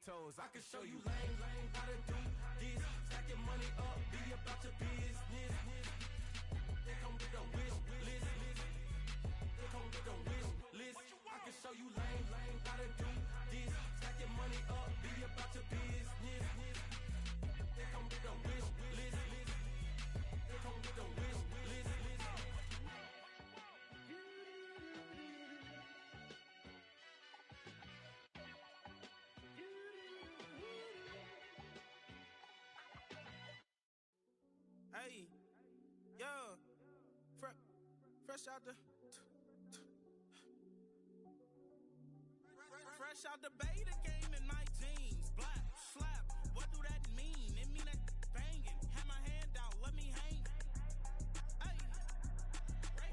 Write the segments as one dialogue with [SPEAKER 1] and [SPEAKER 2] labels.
[SPEAKER 1] toes. I can show you
[SPEAKER 2] lame, how to do this. Stack your money up, be about your business. They come with the wish list. They come with the wish list. I can show you lame, how to do this. Stack your money up, be about your business. They come with the wish list. They come with the wish list.
[SPEAKER 3] Hey, yo, fresh out the beta game in my jeans. Black, slap, what do that mean? It mean that banging. Have my hand out, let me hang. Hey,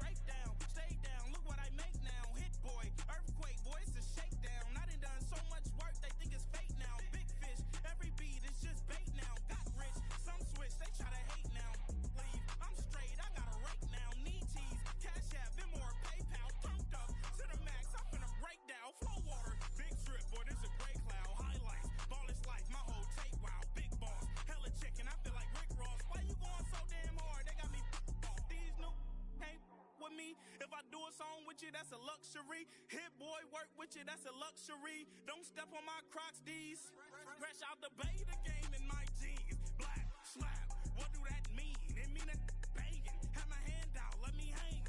[SPEAKER 3] break down, stay down, look what I make now. Hit boy, earthquake, boy, it's a shakedown. I done so much work, they think it's fake now. Big fish, every beat is just bait now. Got rich, some switch, they try to hate now. Leave, I'm straight, I got a rake now. Need cheese, cash app, Venmo or PayPal. Pumped up to the max, I'm finna break down. Flow water, big strip, boy, this a gray cloud. Highlights, ballin' life, my whole tape, wow. Big boss, hella chicken, I feel like Rick Ross. Why you going so damn hard? They got me off. These new can't with me. If I do a song with you, that's a luxury. Hit boy, work with you, that's a luxury. Don't step on my Crocs, D's. Fresh out the beta game in my jeans. Black, slap, what do that mean? It mean that banging. Have my hand out, let me hang.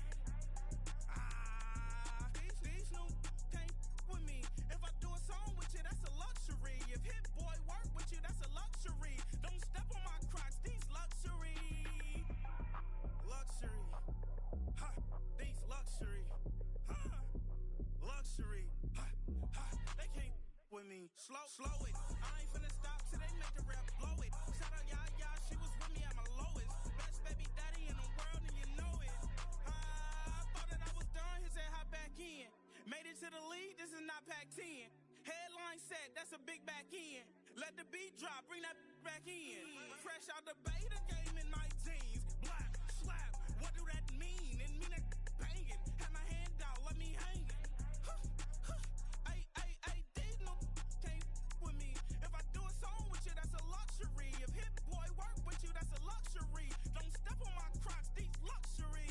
[SPEAKER 3] These new can't with me. If I do a song with you, that's a luxury. If Hit Boy work with you, that's a luxury. Don't step on my Crocs, these luxury. Luxury. Ha, these luxury. Ha, luxury. Ha, ha, they can't with me. Slow it. I ain't finna stop till they make the rap blow it. Shout out Yaya, she was with me at my lowest. Best baby daddy in the world and you know it. I thought that I was done, he said hop back in. Made it to the lead, this is not Pac-10. Headline set, that's a big back end. Let the beat drop, bring that back in. Fresh out the beta game in my jeans. Black, slap, what do that mean? It mean that banging. Have my hand out, let me hang. Ay, these no can't with me. If I do a song with you, that's a luxury. If Hit Boy work with you, that's a luxury. Don't step on my Crocs, these luxury.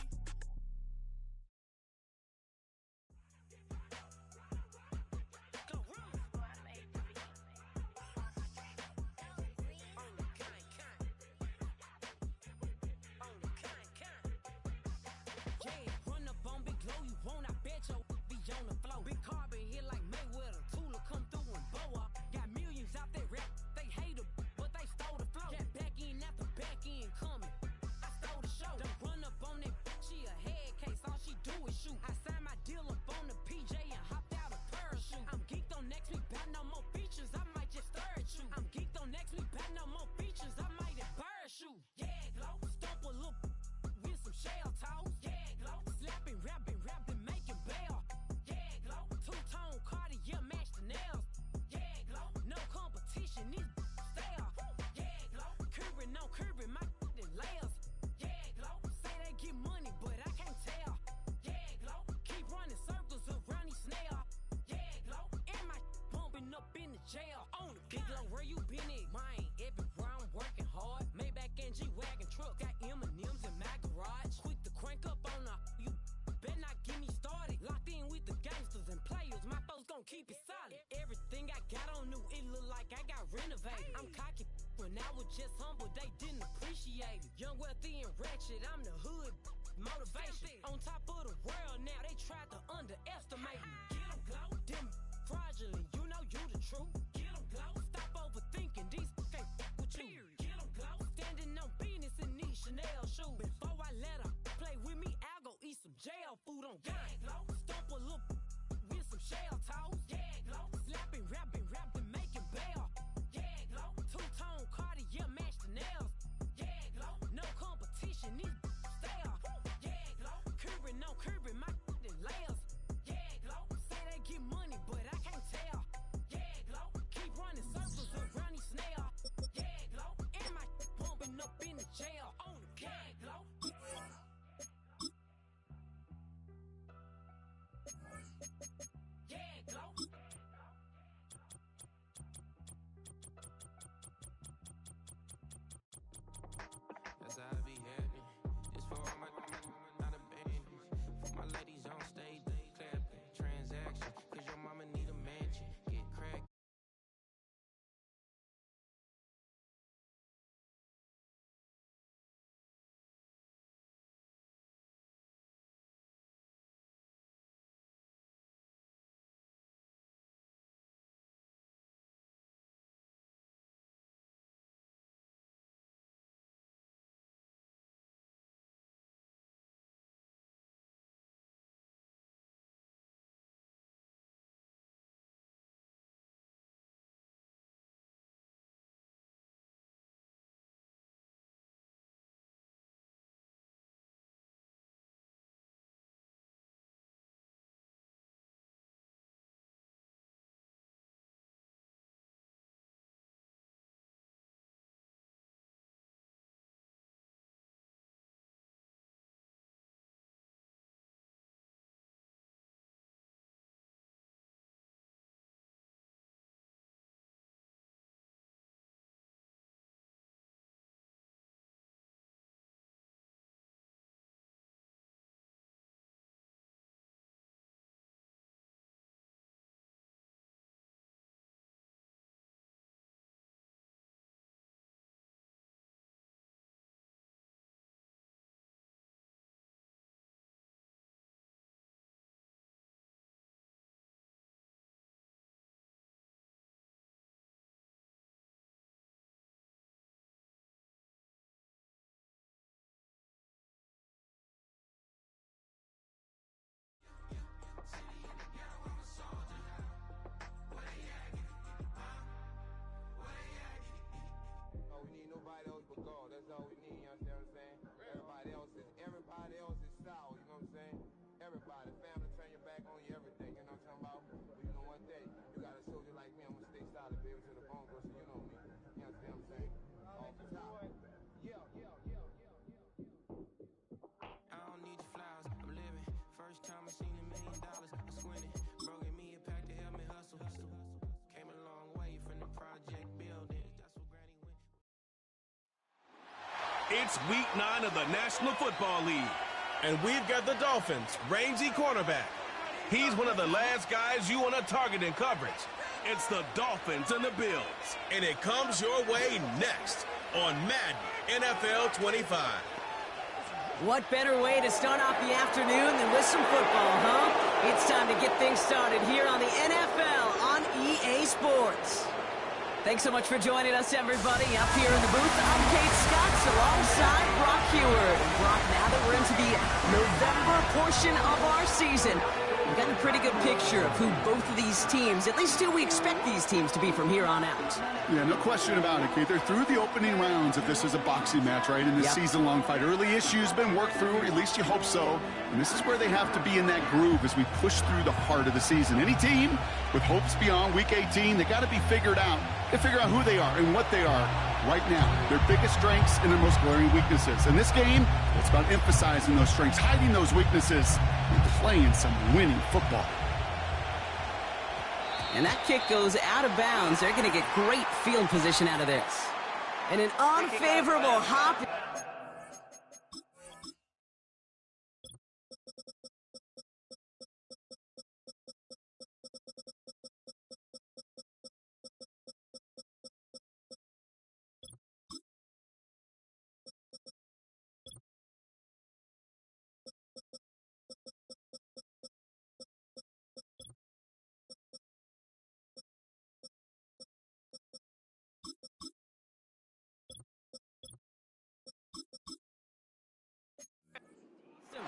[SPEAKER 4] Big carbon hit like Mayweather. Tula come through and bow up. Got millions out there rap. They hate her, but they stole the flow. Got back in after back end coming. I stole the show. Don't run up on that. She a head case. All she do is shoot. I signed my deal up on the PJ and hopped out a parachute. I'm geeked on next week. Back no more features. I might just stir at you. I'm geeked on next week. Back no more features. I might embarrass you. Yeah, glow. Stomp a little with some shell toes. Yeah, glow. Slapping, rapping, making bail. Two-tone Cartier match the nails. Yeah, glow. No competition, these stale. Yeah, glow. Curbing, no curbing, my layers. Yeah, glow. Say they get money, but I can't tell. Yeah, glow. Keep running circles around these snail. Yeah, glow. And my bumping up in the jail. On the big glow, where you been at? Mine, everywhere I'm working hard. Maybach and G-Wagon truck. Got M&M's in my garage. Quick to crank up on you. Better not get me started. Locked in with the gangsters and players. My folks gon' keep it solid. Everything I got on new, it look like I got renovated. I'm cocky when I was just humble, they didn't appreciate it. Young, wealthy, and ratchet, I'm the hood motivation. On top of the world now, they tried to underestimate me. Get 'em, glow. Them fraudulent, you know you the truth. Get 'em, glow. Stop overthinking, these can't with you. Get 'em, glow. Standing on business in these Chanel shoes. Before I let her play with me, I'll go eat some jail food on gang. Yeah, stomp a little with some shell toes. Yeah, glow. Slapping, rapping, making bail. Yeah, glow. Two-tone Cartier match the nails. Yeah, glow. No competition, these stale. Yeah, glow. Curbing, no curbing, my layers. Yeah, glow. Say they get money, but I can't tell. Yeah, glow. Keep running circles around these snail. Yeah, glow. And my bumping up in the jail. On the gang, glow. Yeah, glow.
[SPEAKER 1] It's week 9 of the National Football League.
[SPEAKER 5] And we've got the Dolphins' rangy cornerback. He's one of the last guys you want to target in coverage.
[SPEAKER 1] It's the Dolphins and the Bills.
[SPEAKER 5] And it comes your way next on Madden NFL 25.
[SPEAKER 4] What better way to start off the afternoon than with some football, huh? It's time to get things started here on the NFL on EA Sports. Thanks so much for joining us, everybody. Up here in the booth, I'm Kate Scotts alongside Brock Heward. And Brock, now that we're into the November portion of our season, we've got a pretty good picture of who both of these teams, at least who we expect these teams to be from here on out.
[SPEAKER 6] Yeah, no question about it, Kate. They're through the opening rounds if this is a boxing match, right? In this season-long fight. Early issues been worked through, at least you hope so. And this is where they have to be in that groove as we push through the heart of the season. Any team with hopes beyond Week 18, they got to be figured out. They figure out who they are and what they are right now. Their biggest strengths and their most glaring weaknesses. In this game, it's about emphasizing those strengths, hiding those weaknesses, and playing some winning football.
[SPEAKER 4] And that kick goes out of bounds. They're going to get great field position out of this. And an unfavorable hop.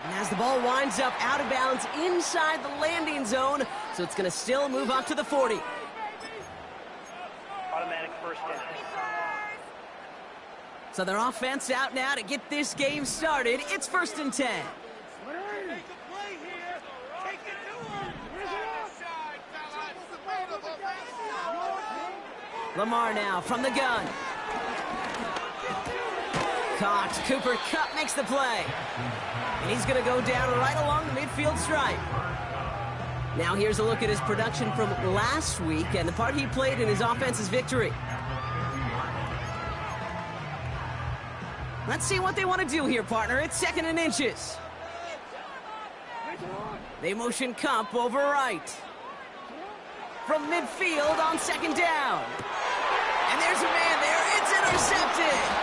[SPEAKER 4] As the ball winds up out of bounds inside the landing zone, so it's going to still move up to the 40.
[SPEAKER 7] Automatic first down.
[SPEAKER 4] So their offense out now to get this game started. It's 1st and 10. Lamar now from the gun. Caught. Cooper Kupp makes the play. And he's going to go down right along the midfield stripe. Now here's a look at his production from last week and the part he played in his offense's victory. Let's see what they want to do here, partner. It's 2nd and inches. They motion Kupp over right. From midfield on 2nd down. And there's a man there. It's intercepted.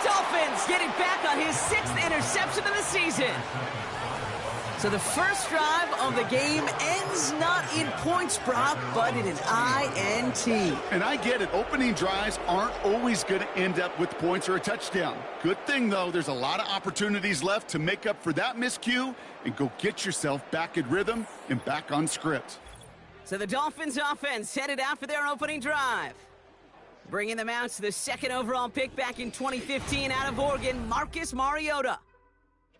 [SPEAKER 4] Dolphins getting back on his 6th interception of the season. So the first drive of the game ends not in points, Brock, but in an INT.
[SPEAKER 6] And I get it. Opening drives aren't always going to end up with points or a touchdown. Good thing, though, there's a lot of opportunities left to make up for that miscue and go get yourself back in rhythm and back on script.
[SPEAKER 4] So the Dolphins offense headed out for their opening drive. Bringing them out to the 2nd overall pick back in 2015 out of Oregon, Marcus Mariota.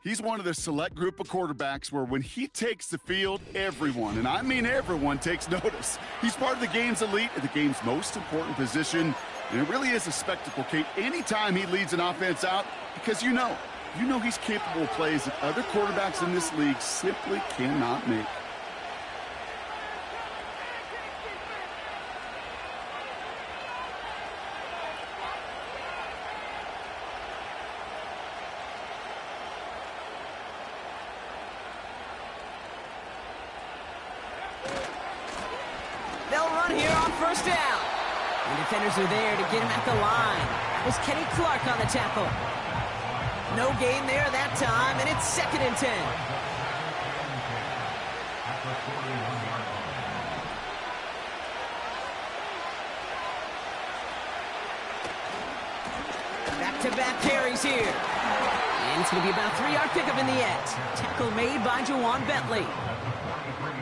[SPEAKER 6] He's one of the select group of quarterbacks where when he takes the field, everyone, and I mean everyone, takes notice. He's part of the game's elite at the game's most important position, and it really is a spectacle, Kate, anytime he leads an offense out, because you know he's capable of plays that other quarterbacks in this league simply cannot make.
[SPEAKER 4] They'll run here on 1st down. And defenders are there to get him at the line. That was Kenny Clark on the tackle. No gain there that time, and it's 2nd and 10. Back-to-back carries here. And it's going to be about a 3-yard pickup in the end. Tackle made by Jawan Bentley.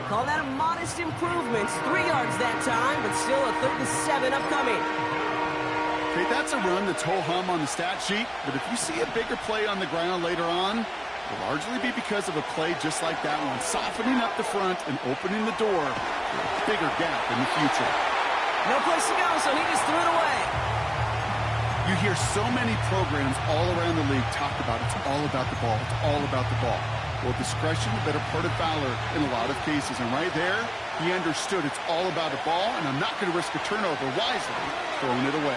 [SPEAKER 4] Call that a modest improvement. 3 yards that time, but still a 3rd and 7 upcoming.
[SPEAKER 6] Okay, that's a run that's ho-hum on the stat sheet, but if you see a bigger play on the ground later on, it'll largely be because of a play just like that one, softening up the front and opening the door for a bigger gap in the future.
[SPEAKER 4] No place to go, so he just threw it away.
[SPEAKER 6] You hear so many programs all around the league talk about it's all about the ball, it's all about the ball. Well, discretion, the better part of valor in a lot of cases. And right there, he understood it's all about the ball, and I'm not going to risk a turnover wisely, throwing it away.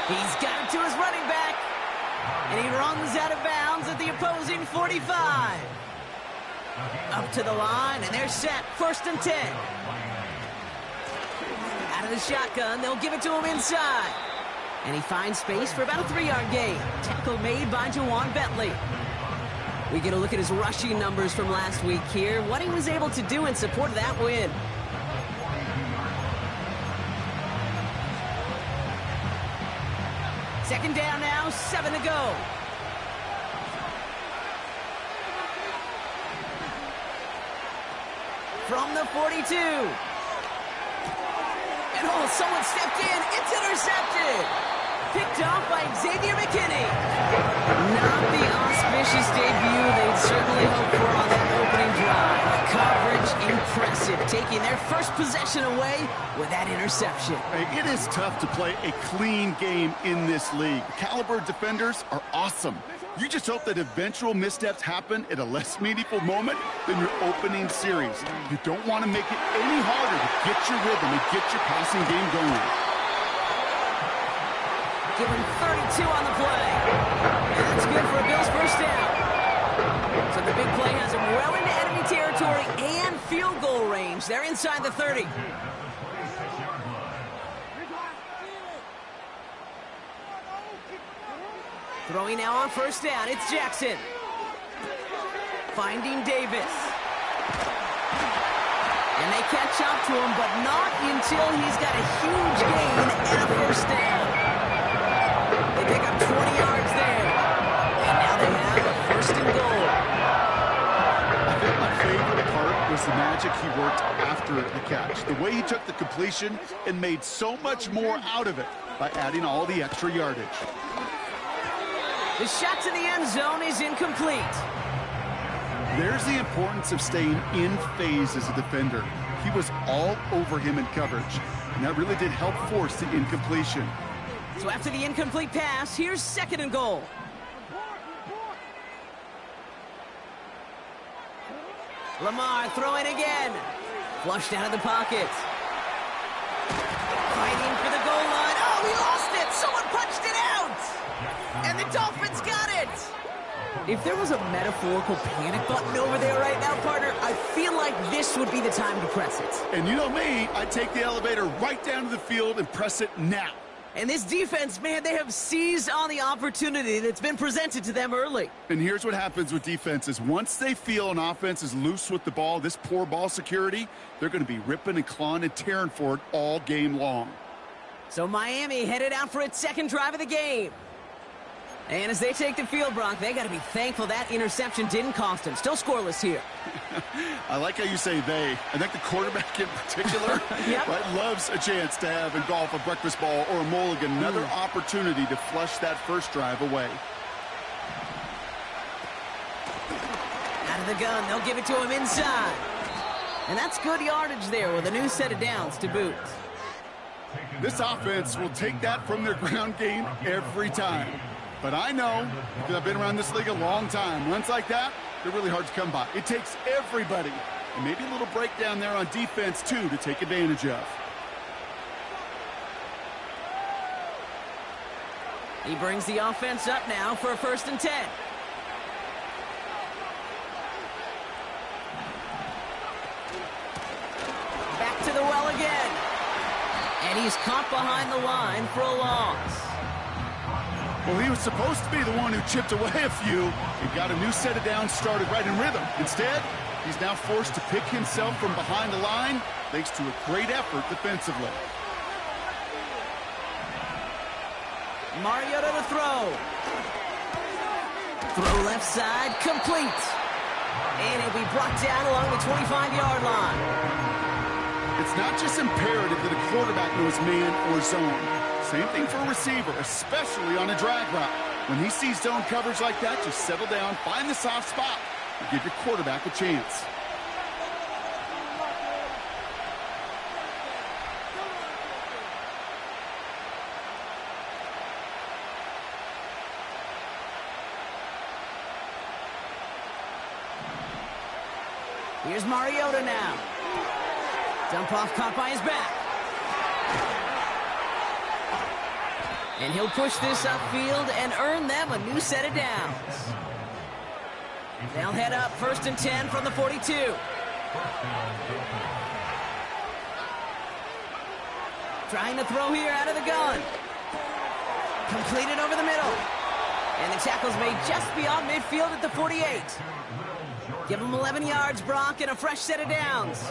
[SPEAKER 4] He's got it to his running back. And he runs out of bounds at the opposing 45. Up to the line, and they're set. 1st and 10. Out of the shotgun, they'll give it to him inside. And he finds space for about a 3-yard gain. Tackle made by Jawan Bentley. We get a look at his rushing numbers from last week here. What he was able to do in support of that win. Second down now, 7 to go. From the 42. And someone stepped in. It's intercepted. Picked off by Xavier McKinney. Not the auspicious debut they'd certainly hoped for on that opening drive. Coverage impressive, taking their first possession away with that interception.
[SPEAKER 6] Hey, it is tough to play a clean game in this league. Caliber defenders are awesome. You just hope that eventual missteps happen at a less meaningful moment than your opening series. You don't want to make it any harder to get your rhythm and get your passing game going.
[SPEAKER 4] Give him 32 on the play. And that's good for a Bills first down. So the big play has him well into enemy territory and field goal range. They're inside the 30. Throwing now on first down, it's Jackson. Finding Davis. And they catch up to him, but not until he's got a huge gain and a first down. They pick up 20 yards there. And now they have a 1st and goal.
[SPEAKER 6] I think my favorite part was the magic he worked after the catch. The way he took the completion and made so much more out of it by adding all the extra yardage.
[SPEAKER 4] The shot to the end zone is incomplete.
[SPEAKER 6] There's the importance of staying in phase as a defender. He was all over him in coverage, and that really did help force the incompletion.
[SPEAKER 4] So after the incomplete pass, here's 2nd and goal. Lamar throwing again. Flushed out of the pocket. Fighting for the goal line. Oh, he lost it. Someone punched it out. And the Dolphins got it. If there was a metaphorical panic button over there right now, partner, I feel like this would be the time to press it.
[SPEAKER 6] And you know me, I'd take the elevator right down to the field and press it now.
[SPEAKER 4] And this defense, man, they have seized on the opportunity that's been presented to them early.
[SPEAKER 6] And here's what happens with defenses. Once they feel an offense is loose with the ball, this poor ball security, they're going to be ripping and clawing and tearing for it all game long.
[SPEAKER 4] So Miami headed out for its 2nd drive of the game. And as they take the field, Brock, they got to be thankful that interception didn't cost them. Still scoreless here.
[SPEAKER 6] I like how you say they. I think the quarterback in particular
[SPEAKER 4] Yep.
[SPEAKER 6] right, loves a chance to have in golf a breakfast ball or a mulligan, another opportunity to flush that first drive away.
[SPEAKER 4] Out of the gun, they'll give it to him inside. And that's good yardage there with a new set of downs to boot.
[SPEAKER 6] This offense will take that from their ground game every time. But I know, because I've been around this league a long time, runs like that, they're really hard to come by. It takes everybody, and maybe a little breakdown there on defense, too, to take advantage of.
[SPEAKER 4] He brings the offense up now for a 1st and 10. Back to the well again. And he's caught behind the line for a loss.
[SPEAKER 6] Well, he was supposed to be the one who chipped away a few and got a new set of downs started right in rhythm. Instead, he's now forced to pick himself from behind the line thanks to a great effort defensively.
[SPEAKER 4] Mariota to throw. Throw left side, complete. And it'll be brought down along the 25-yard line.
[SPEAKER 6] It's not just imperative that a quarterback knows man or zone. Same thing for a receiver, especially on a drag route. When he sees zone coverage like that, just settle down, find the soft spot, and give your quarterback a chance.
[SPEAKER 4] Here's Mariota now. Dump off caught by his back. And he'll push this upfield and earn them a new set of downs. They'll head up 1st and 10 from the 42. Trying to throw here out of the gun. Completed over the middle. And the tackle's made just beyond midfield at the 48. Give him 11 yards, Brock, and a fresh set of downs.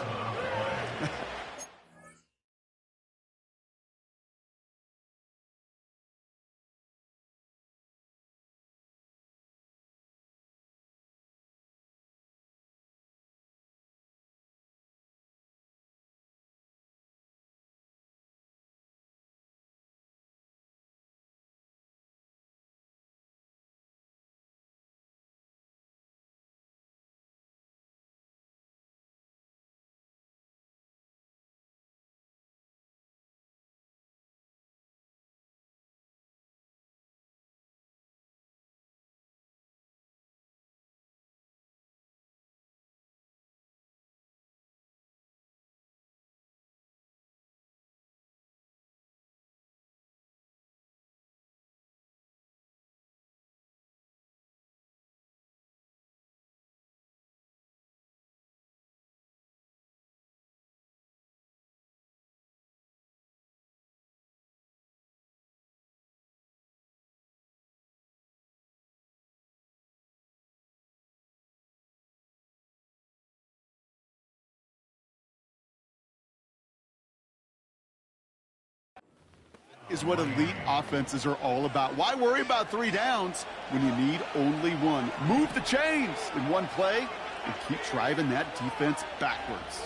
[SPEAKER 6] Is what elite offenses are all about. Why worry about 3 downs when you need only 1? Move the chains in one play and keep driving that defense backwards.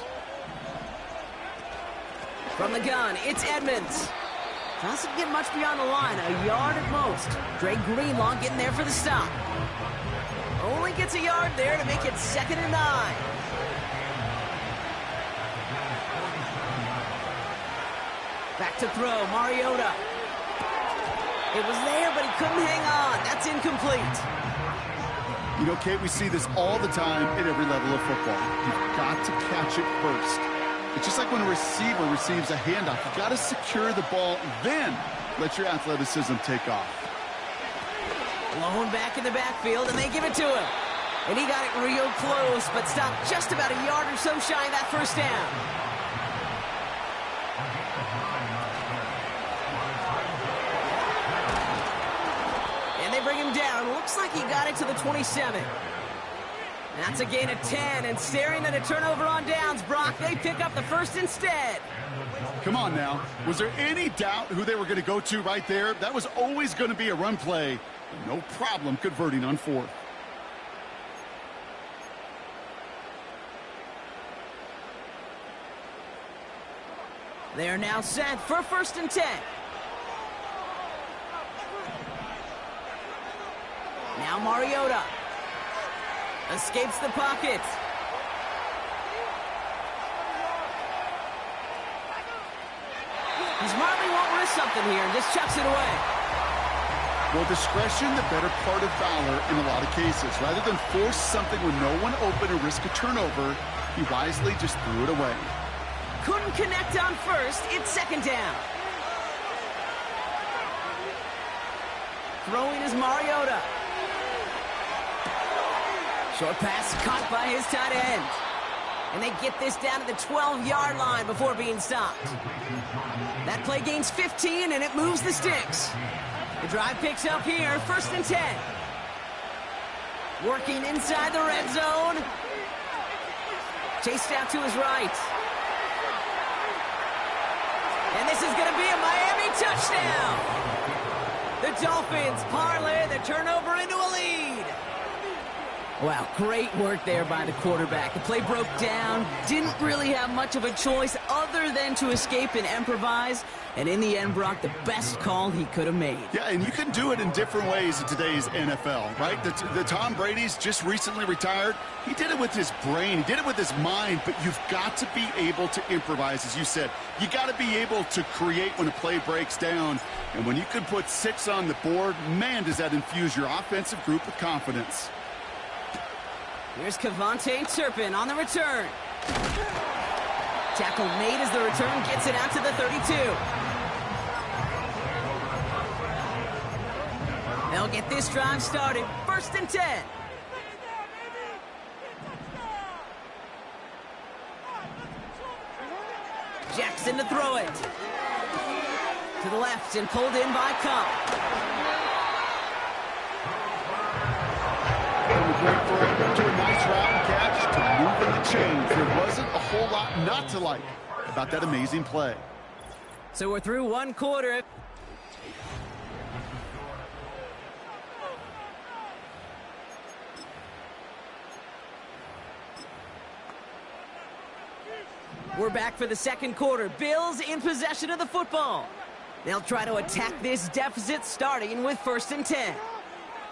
[SPEAKER 4] From the gun, it's Edmonds. Doesn't get much beyond the line, a yard at most. Drake Greenlaw getting there for the stop. Only gets a yard there to make it 2nd and 9. Back to throw, Mariota. It was there, but he couldn't hang on. That's incomplete.
[SPEAKER 6] You know, Kate, we see this all the time at every level of football. You've got to catch it first. It's just like when a receiver receives a handoff. You've got to secure the ball, then let your athleticism take off.
[SPEAKER 4] Blown back in the backfield, and they give it to him. And he got it real close, but stopped just about a yard or so shy of that first down. Bring him down. Looks like he got it to the 27. That's a gain of 10, and staring at a turnover on downs, Brock, they pick up the first instead.
[SPEAKER 6] Come on now. Was there any doubt who they were going to go to right there? That was always going to be a run play. No problem converting on 4th.
[SPEAKER 4] They are now set for 1st and 10. Now Mariota escapes the pocket. He smartly won't risk something here and just chucks it away.
[SPEAKER 6] Well, discretion, the better part of valor in a lot of cases. Rather than force something with no one open or risk a turnover, he wisely just threw it away.
[SPEAKER 4] Couldn't connect on 1st. It's 2nd down. Throwing is Mariota. Short pass caught by his tight end. And they get this down to the 12-yard line before being stopped. That play gains 15, and it moves the sticks. The drive picks up here, 1st and 10. Working inside the red zone. Chased out to his right. And this is going to be a Miami touchdown. The Dolphins parlay the turnover into a lead. Wow, great work there by the quarterback. The play broke down, didn't really have much of a choice other than to escape and improvise. And in the end, Brock, the best call he could have made.
[SPEAKER 6] Yeah, and you can do it in different ways in today's NFL, right? The Tom Brady's just recently retired. He did it with his brain. He did it with his mind. But you've got to be able to improvise, as you said. You got to be able to create when a play breaks down. And when you can put 6 on the board, man, does that infuse your offensive group with confidence.
[SPEAKER 4] Here's Kevontae Turpin on the return. Tackle made as the return gets it out to the 32. They'll get this drive started. 1st and 10. Jackson to throw it. To the left and pulled in by Cup.
[SPEAKER 6] From a great throw to a nice route and catch to moving the chains. There wasn't a whole lot not to like about that amazing play.
[SPEAKER 4] So we're through 1 quarter. We're back for the 2nd quarter. Bills in possession of the football. They'll try to attack this deficit starting with 1st and 10.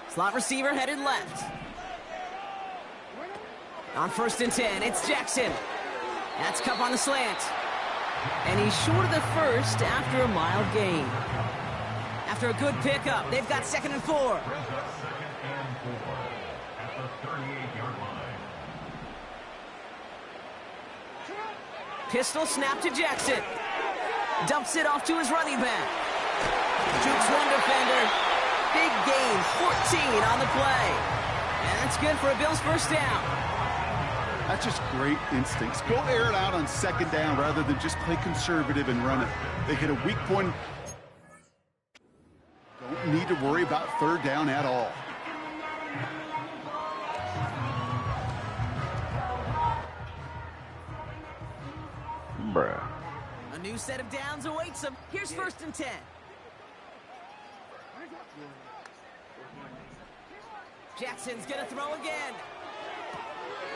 [SPEAKER 4] Slot receiver headed left. On 1st and 10, it's Jackson. That's Cup on the slant. And he's short of the first after a mild gain. After a good pickup, they've got 2nd and 4. Pistol snap to Jackson. Dumps it off to his running back. Jukes one defender. Big gain, 14 on the play. And that's good for a Bills 1st down.
[SPEAKER 6] That's just great instincts. Go air it out on 2nd down rather than just play conservative and run it. They hit a weak point. Don't need to worry about 3rd down at all.
[SPEAKER 7] Bruh.
[SPEAKER 4] A new set of downs awaits them. Here's 1st and 10. Jackson's gonna throw again.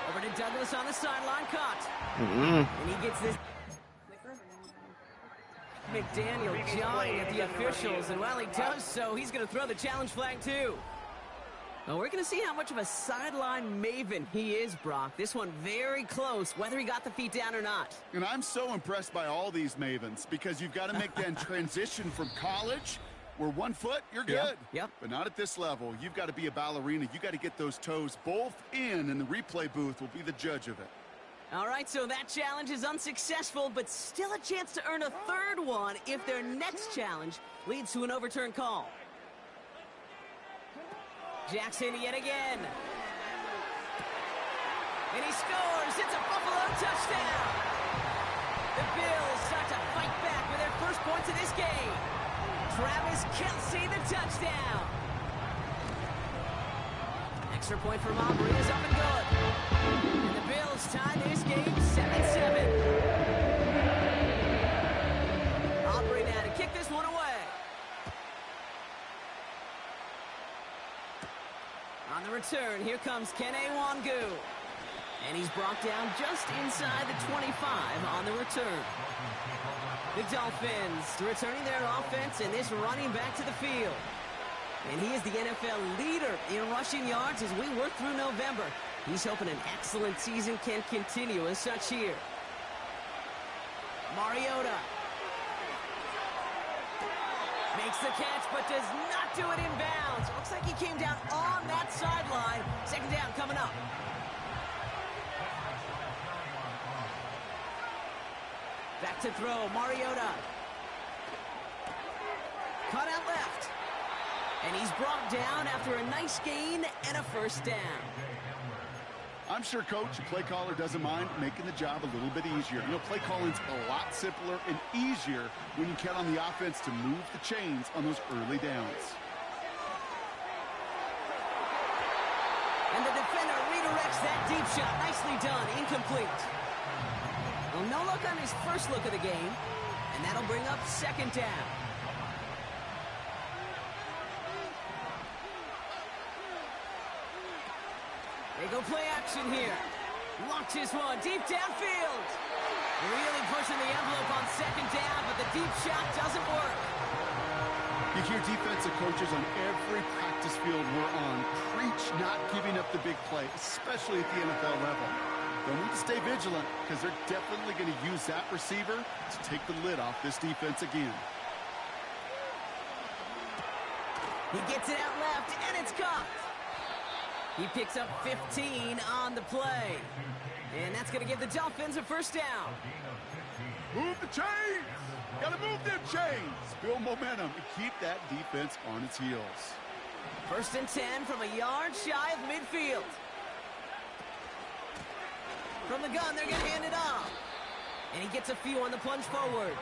[SPEAKER 4] Over to Douglas on the sideline, caught. And he gets this. McDaniel jawing at the officials, and while he does so, he's gonna throw the challenge flag too. Well, we're going to see how much of a sideline maven he is, Brock. This one very close, whether he got the feet down or not.
[SPEAKER 6] And I'm so impressed by all these mavens because you've got to make that transition from college where 1 foot, you're good.
[SPEAKER 4] Yep.
[SPEAKER 6] But not at this level. You've got to be a ballerina. You've got to get those toes both in, and the replay booth will be the judge of it.
[SPEAKER 4] All right, so that challenge is unsuccessful, but still a chance to earn a 3rd one if their next challenge leads to an overturned call. Jackson yet again. And he scores. It's a Buffalo touchdown. The Bills start to fight back with their 1st points of this game. Travis Kelce, the touchdown. Extra point for Aubrey is up and good. And the Bills tie this game 7-7. Aubrey now to kick this one away. On the return, here comes Kene Wangu. And he's brought down just inside the 25 on the return. The Dolphins returning their offense and this running back to the field. And he is the NFL leader in rushing yards as we work through November. He's hoping an excellent season can continue as such here. Mariota makes the catch, but does not do it in bounds. Looks like he came down on that sideline. 2nd down coming up. Back to throw, Mariota. Cut out left. And he's brought down after a nice gain and a 1st down.
[SPEAKER 6] I'm sure coach and play caller doesn't mind making the job a little bit easier. You know, play calling's a lot simpler and easier when you count on the offense to move the chains on those early downs.
[SPEAKER 4] And the defender redirects that deep shot. Nicely done. Incomplete. Well, no look on his 1st look of the game. And that'll bring up 2nd down. They go play action here. Launches one deep downfield. Really pushing the envelope on 2nd down, but the deep shot doesn't work.
[SPEAKER 6] You hear defensive coaches on every practice field we're on preach not giving up the big play, especially at the NFL level. They'll need to stay vigilant because they're definitely going to use that receiver to take the lid off this defense again.
[SPEAKER 4] He gets it out left, and it's caught. He picks up 15 on the play. And that's going to give the Dolphins a 1st down.
[SPEAKER 6] Move the chains! Got to move them chains! Build momentum and keep that defense on its heels.
[SPEAKER 4] First and 10 from a yard shy of midfield. From the gun, they're going to hand it off. And he gets a few on the plunge forward.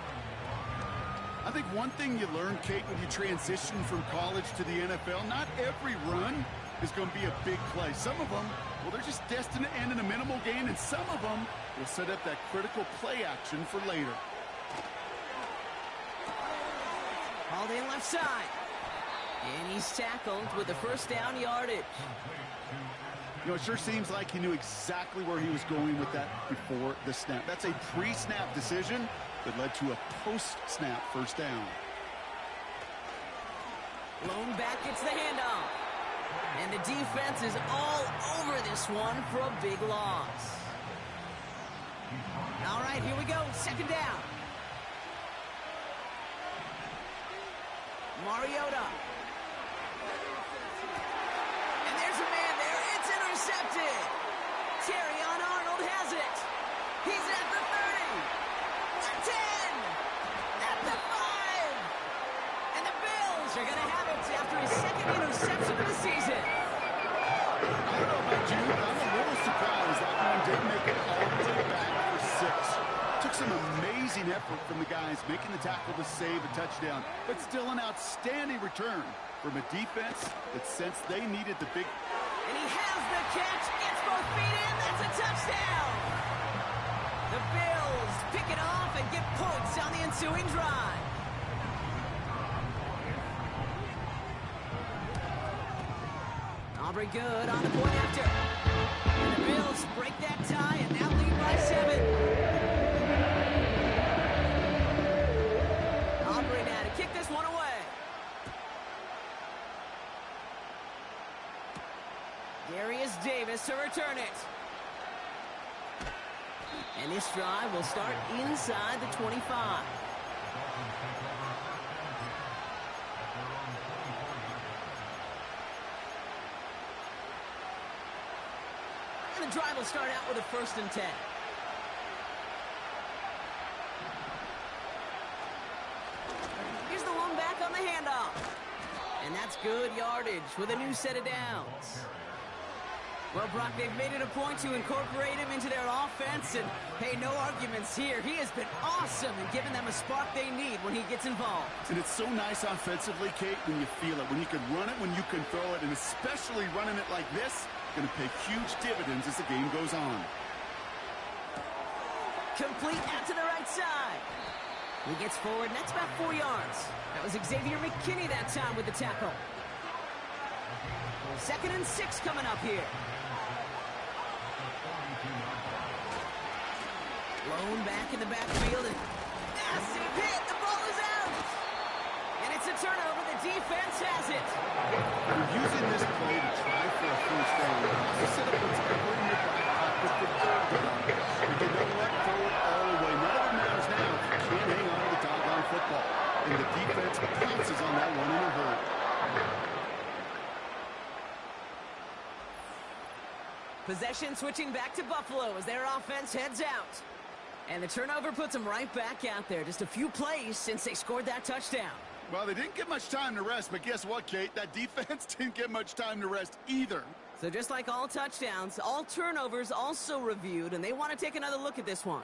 [SPEAKER 6] I think one thing you learn, Kate, when you transition from college to the NFL, not every run is going to be a big play. Some of them, well, they're just destined to end in a minimal gain, and some of them will set up that critical play action for later.
[SPEAKER 4] Hauled in left side. And he's tackled with the first down yardage.
[SPEAKER 6] You know, it sure seems like he knew exactly where he was going with that before the snap. That's a pre-snap decision that led to a post-snap first down.
[SPEAKER 4] Lone back gets the handoff. And the defense is all over this one for a big loss. All right, here we go. Second down. Mariota. And there's a man there. It's intercepted. Terrion Arnold has it. He's at the 30. The 10. At the 5. And the Bills are going to have it after his second interception of the season.
[SPEAKER 6] I don't know about you, but I'm a little surprised that one didn't make it all the way back for 6. Took some amazing effort from the guys making the tackle to save a touchdown, but still an outstanding return from a defense that sensed they needed the big.
[SPEAKER 4] And he has the catch, gets both feet in, that's a touchdown! The Bills pick it off and get points on the ensuing drive. Aubrey good on the point after. And the Bills break that tie and now lead by 7. Aubrey now to kick this one away. Darius Davis to return it. And this drive will start inside the 25. And the drive will start out with a first and 10. Here's the lone back on the handoff. And that's good yardage with a new set of downs. Well, Brock, they've made it a point to incorporate him into their offense, and, hey, no arguments here. He has been awesome in giving them a spark they need when he gets involved.
[SPEAKER 6] And it's so nice offensively, Kate, when you feel it, when you can run it, when you can throw it, and especially running it like this, going to pay huge dividends as the game goes on.
[SPEAKER 4] Complete out to the right side. He gets forward, and that's about 4 yards. That was Xavier McKinney that time with the tackle. 2nd and 6 coming up here. Lone back in the backfield, and massive hit. The ball is out. And it's a turnover. The defense has it.
[SPEAKER 6] You're using this play to try for a first down. You set up what's ever in your back pocket for third down. You can never let go all the way. None of it matters now if you can't hang on to the doggone football. And the defense pounces on that one in a hurry.
[SPEAKER 4] Possession switching back to Buffalo as their offense heads out. And the turnover puts them right back out there. Just a few plays since they scored that touchdown.
[SPEAKER 6] Well, they didn't get much time to rest, but guess what, Kate? That defense didn't get much time to rest either.
[SPEAKER 4] So just like all touchdowns, all turnovers also reviewed, and they want to take another look at this one.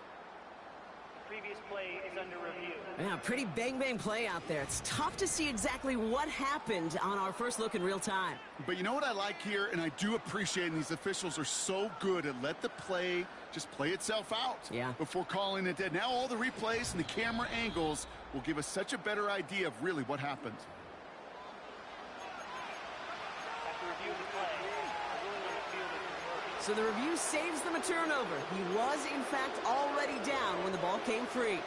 [SPEAKER 8] Previous play is under review.
[SPEAKER 4] Yeah, pretty bang-bang play out there. It's tough to see exactly what happened on our first look in real time.
[SPEAKER 6] But you know what I like here, and I do appreciate, and these officials are so good at let the play just play itself out before calling it dead. Now all the replays and the camera angles will give us such a better idea of really what happened.
[SPEAKER 8] After reviewing the play, the ruling on the field is reversed.
[SPEAKER 4] So the review saves them a turnover. He was, in fact, already down when the ball came free.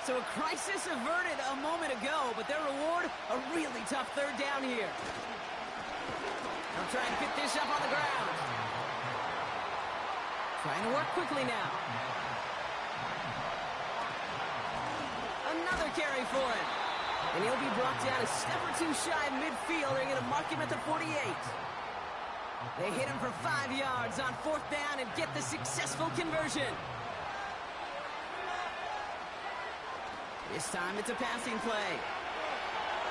[SPEAKER 4] So a crisis averted a moment ago, but their reward, a really tough third down here. They'll try and pick this up on the ground. Trying to work quickly now. Another carry for him. And he'll be brought down a step or two shy of midfield. They're going to mark him at the 48. They hit him for 5 yards on 4th down and get the successful conversion. This time it's a passing play.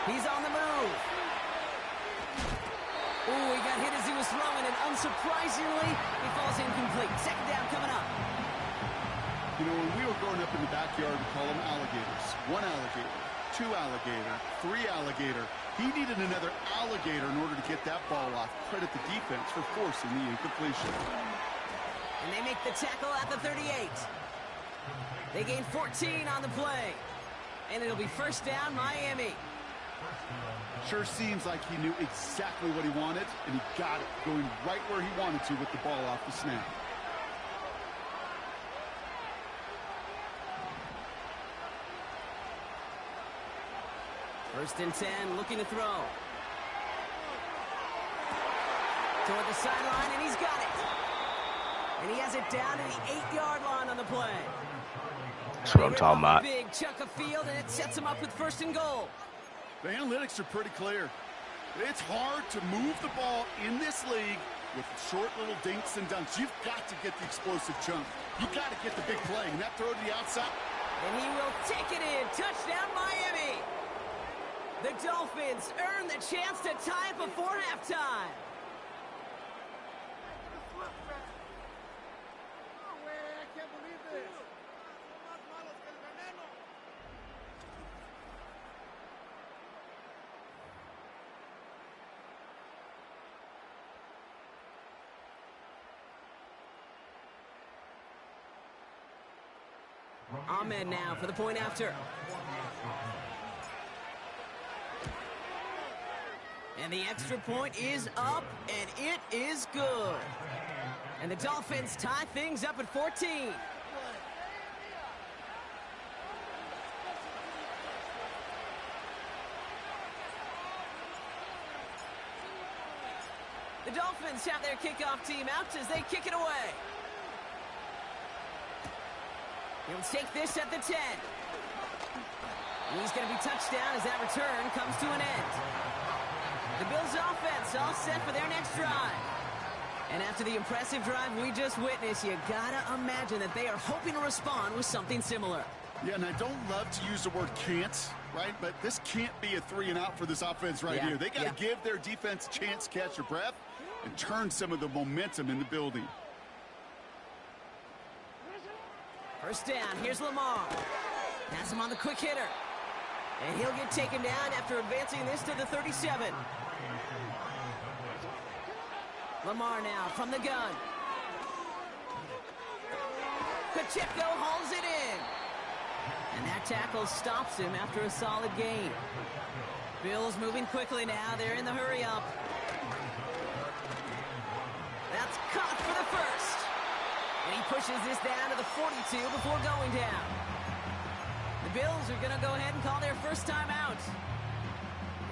[SPEAKER 4] He's on the move. Ooh, he got hit as he was throwing, and unsurprisingly, he falls incomplete. Second down coming up.
[SPEAKER 6] You know, when we were growing up in the backyard, we call them alligators. 1 alligator, 2 alligator, 3 alligator. He needed another alligator in order to get that ball off. Credit the defense for forcing the incompletion.
[SPEAKER 4] And they make the tackle at the 38. They gain 14 on the play. And it'll be first down, Miami.
[SPEAKER 6] Sure seems like he knew exactly what he wanted, and he got it, going right where he wanted to with the ball off the snap.
[SPEAKER 4] First and 10, looking to throw. Toward the sideline, and he's got it. And he has it down to the 8-yard line on the play.
[SPEAKER 7] That's what I'm talking about.
[SPEAKER 4] Big chunk of field, and it sets him up with first and goal.
[SPEAKER 6] The analytics are pretty clear. It's hard to move the ball in this league with short little dinks and dunks. You've got to get the explosive chunk. You've got to get the big play, and that throw to the outside.
[SPEAKER 4] And he will take it in. Touchdown, Miami. The Dolphins earn the chance to tie it before halftime. Ahmed now for the point after. And the extra point is up, and it is good. And the Dolphins tie things up at 14. The Dolphins have their kickoff team out as they kick it away. He'll take this at the 10. And he's going to be touchdown as that return comes to an end. The Bills offense all set for their next drive. And after the impressive drive we just witnessed, you gotta imagine that they are hoping to respond with something similar.
[SPEAKER 6] Yeah, and I don't love to use the word can't, right? But this can't be a 3-and-out for this offense right here. They got to give their defense a chance to catch their breath and turn some of the momentum in the building.
[SPEAKER 4] First down, here's Lamar. Pass him on the quick hitter. And he'll get taken down after advancing this to the 37. Lamar now from the gun. Pacheco hauls it in. And that tackle stops him after a solid gain. Bills moving quickly now. They're in the hurry up. That's caught for the first. And he pushes this down to the 42 before going down. The Bills are going to go ahead and call their first time out.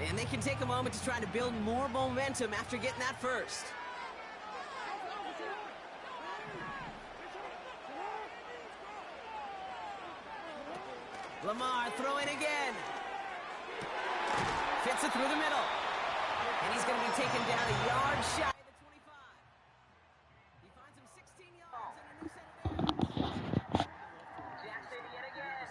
[SPEAKER 4] And they can take a moment to try to build more momentum after getting that first. Lamar throwing again. Fits it through the middle. And he's going to be taken down a yard shy of the 25. He finds him 16 yards and a new set of downs. Jackson yet again.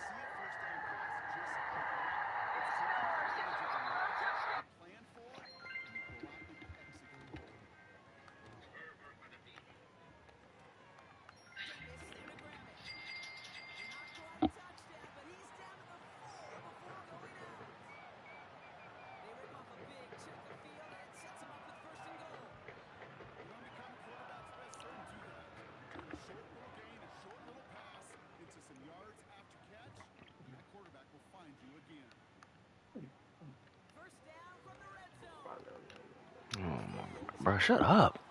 [SPEAKER 7] Bro, shut up.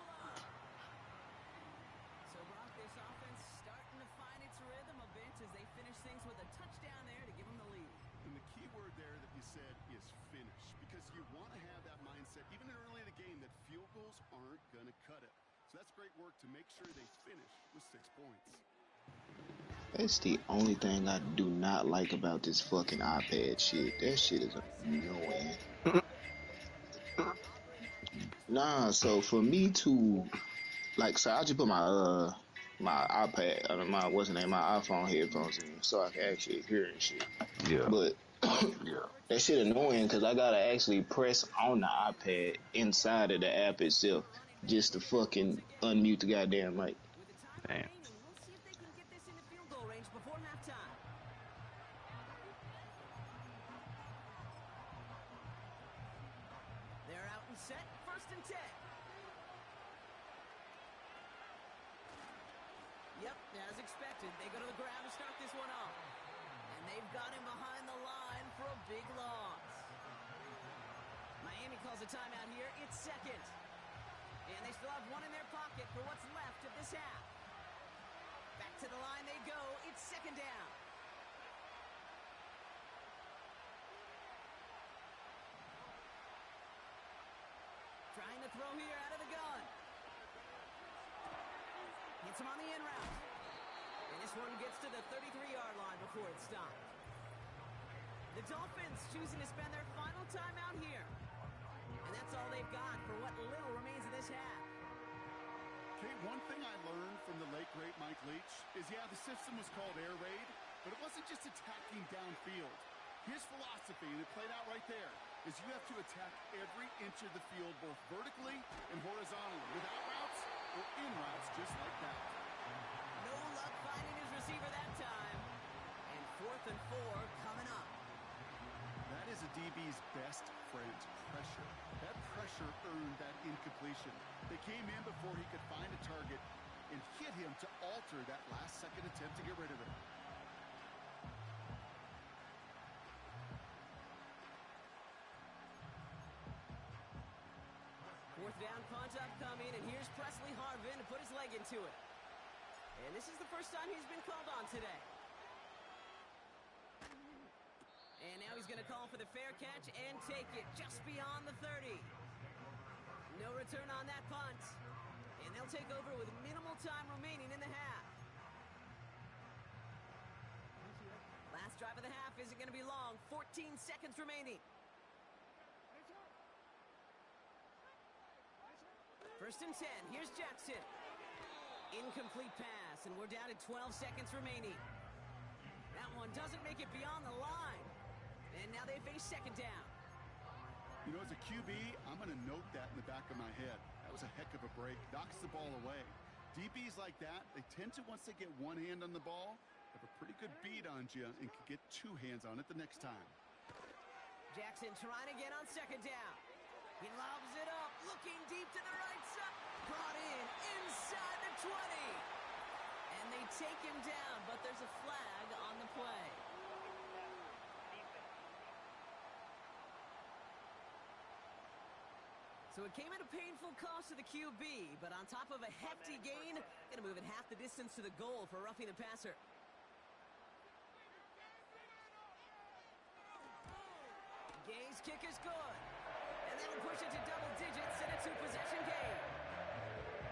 [SPEAKER 4] So, Brock, this offense starting to find its rhythm a bit as they finish things with a touchdown there to give them the lead.
[SPEAKER 6] And the key word there that you said is finish, because you want to have that mindset, even early in the game, that field goals aren't going to cut it. So that's great work to make sure they finish with 6 points.
[SPEAKER 9] That's the only thing I do not like about this fucking iPad shit. That shit is annoying. Nah, so for me to, like, so I just put my my iPad, my what's the name, my iPhone headphones in so I can actually hear and shit.
[SPEAKER 7] Yeah.
[SPEAKER 9] But
[SPEAKER 7] Yeah.
[SPEAKER 9] That shit annoying because I gotta actually press on the iPad inside of the app itself just to fucking unmute the goddamn mic.
[SPEAKER 4] With the time
[SPEAKER 7] Damn.
[SPEAKER 4] remaining, we'll see if they can get this into field goal range before halftime. They're out and set, 1st and 10. Yep, as expected, they go to the ground to start this one off. And they've got him behind the line for a big loss. Miami calls a timeout here. It's 2nd. And they still have one in their pocket for what's left of this half. Back to the line they go. It's 2nd down. Trying to throw here out of the gun. Hits him on the in route. And this one gets to the 33-yard line before it's stopped. The Dolphins choosing to spend their final timeout here. And that's all they've got for what little remains of this half.
[SPEAKER 6] Okay, one thing I learned from the late, great Mike Leach is, yeah, the system was called air raid, but it wasn't just attacking downfield. His philosophy, and it played out right there, is you have to attack every inch of the field, both vertically and horizontally, without routes or in routes, just like that.
[SPEAKER 4] No luck finding his receiver that time. And 4th and 4 coming up.
[SPEAKER 6] That is a DB's best friend, pressure. That pressure earned that incompletion. They came in before he could find a target and hit him to alter that last-second attempt to get rid of it.
[SPEAKER 4] Fourth down punt upcoming, and here's Presley Harvin to put his leg into it. And this is the first time he's been called on today. And now he's going to call for the fair catch and take it just beyond the 30. No return on that punt. And they'll take over with minimal time remaining in the half. Last drive of the half isn't going to be long. 14 seconds remaining. 1st and 10. Here's Jackson. Incomplete pass, and we're down to 12 seconds remaining. That one doesn't make it beyond the line. And now they face 2nd down.
[SPEAKER 6] You know, as a QB, I'm going to note that in the back of my head. That was a heck of a break. Knocks the ball away. DBs like that, they tend to, once they get one hand on the ball, have a pretty good beat on you and can get two hands on it the next time.
[SPEAKER 4] Jackson trying again on 2nd down. He lobs it up, looking deep to the right side. Brought in inside the 20. And they take him down, but there's a flag on the play. So it came at a painful cost to the QB, but on top of a hefty gain, going to move it half the distance to the goal for roughing the passer. Gay's kick is good. And that'll push it to double digits in a 2-possession game.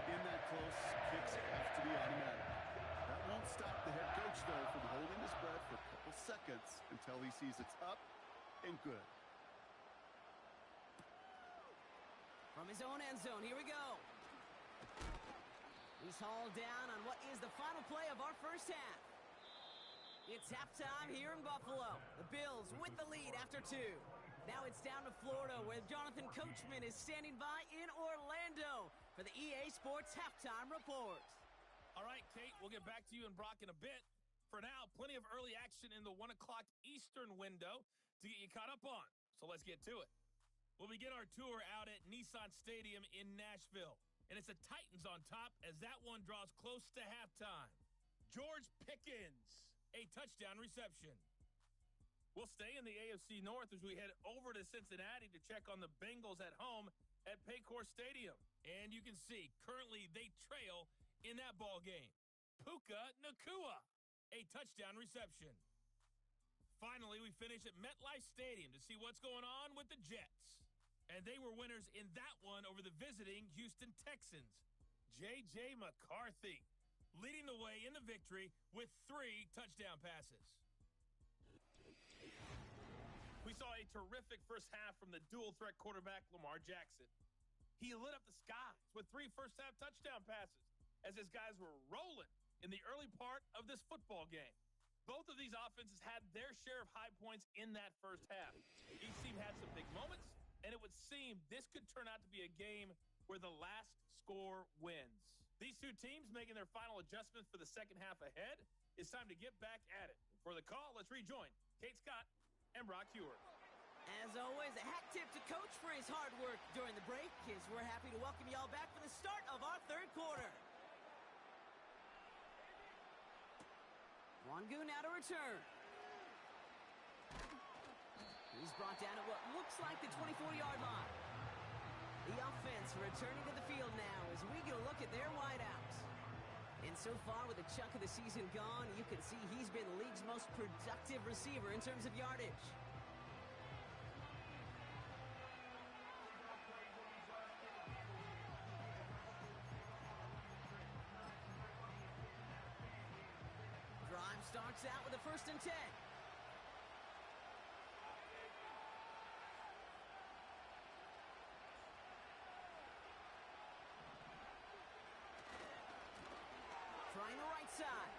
[SPEAKER 6] In that close, kicks have to be automatic. That won't stop the head coach, though, from holding his breath for a couple seconds until he sees it's up and good.
[SPEAKER 4] From his own end zone, here we go. He's hauled down on what is the final play of our first half. It's halftime here in Buffalo. The Bills with the lead after 2. Now it's down to Florida, where Jonathan Coachman is standing by in Orlando for the EA Sports Halftime Report.
[SPEAKER 5] All right, Kate, we'll get back to you and Brock in a bit. For now, plenty of early action in the 1 o'clock Eastern window to get you caught up on. So let's get to it. We'll begin our tour out at Nissan Stadium in Nashville. And it's the Titans on top as that one draws close to halftime. George Pickens, a touchdown reception. We'll stay in the AFC North as we head over to Cincinnati to check on the Bengals at home at Paycor Stadium. And you can see, currently they trail in that ball game. Puka Nacua, a touchdown reception. Finally, we finish at MetLife Stadium to see what's going on with the Jets. And they were winners in that one over the visiting Houston Texans. J.J. McCarthy leading the way in the victory with 3 touchdown passes. We saw a terrific first half from the dual-threat quarterback Lamar Jackson. He lit up the skies with 3 first-half touchdown passes as his guys were rolling in the early part of this football game. Both of these offenses had their share of high points in that first half. Each team had some big moments, and it would seem this could turn out to be a game where the last score wins. These two teams making their final adjustments for the second half ahead. It's time to get back at it. For the call, let's rejoin Kate Scott and Brock Heward.
[SPEAKER 4] As always, a hat tip to Coach for his hard work during the break, as we're happy to welcome y'all back for the start of our third quarter. Wangu now to return. He's brought down at what looks like the 24-yard line. The offense returning to the field now as we get a look at their wideouts. And so far, with a chunk of the season gone, you can see he's been the league's most productive receiver in terms of yardage. Drive starts out with a 1st and 10. Trying the right side.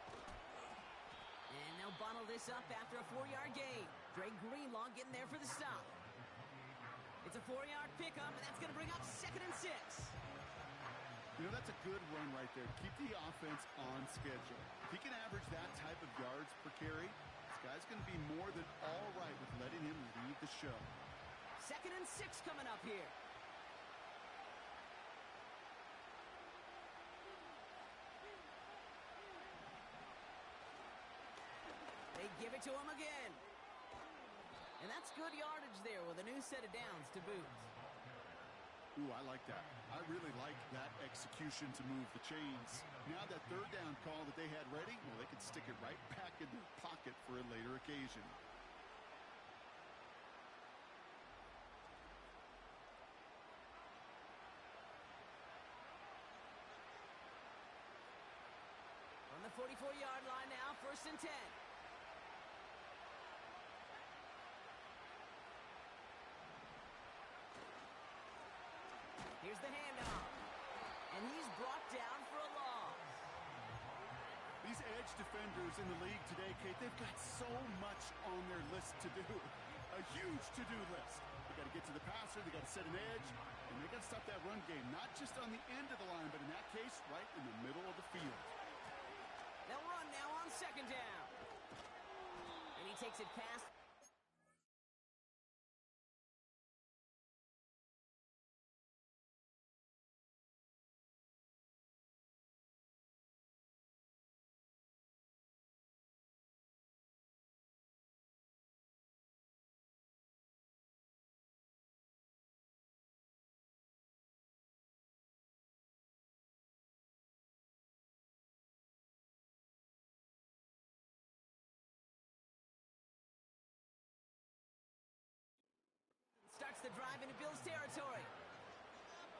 [SPEAKER 4] And they'll bottle this up after a 4-yard gain. Dre Greenlaw getting there for the stop. It's a 4-yard pickup, and that's going to bring up 2nd and 6.
[SPEAKER 6] You know, that's a good run right there. Keep the offense on schedule. If he can average that type of yards per carry, this guy's going to be more than all right with letting him lead the show.
[SPEAKER 4] 2nd and 6 coming up here. They give it to him again. And that's good yardage there with a new set of downs to boot.
[SPEAKER 6] Ooh, I like that. I really like that execution to move the chains. Now that 3rd down call that they had ready, well, they could stick it right back in their pocket for a later occasion.
[SPEAKER 4] On the 44-yard line now, 1st and 10. Here's the handoff. And he's brought down for a loss.
[SPEAKER 6] These edge defenders in the league today, Kate, they've got so much on their list to do. A huge to-do list. They got to get to the passer, they got to set an edge, and they got to stop that run game, not just on the end of the line, but in that case, right in the middle of the field.
[SPEAKER 4] They'll run now on 2nd down. And he takes it past. Starts the drive into Biils territory.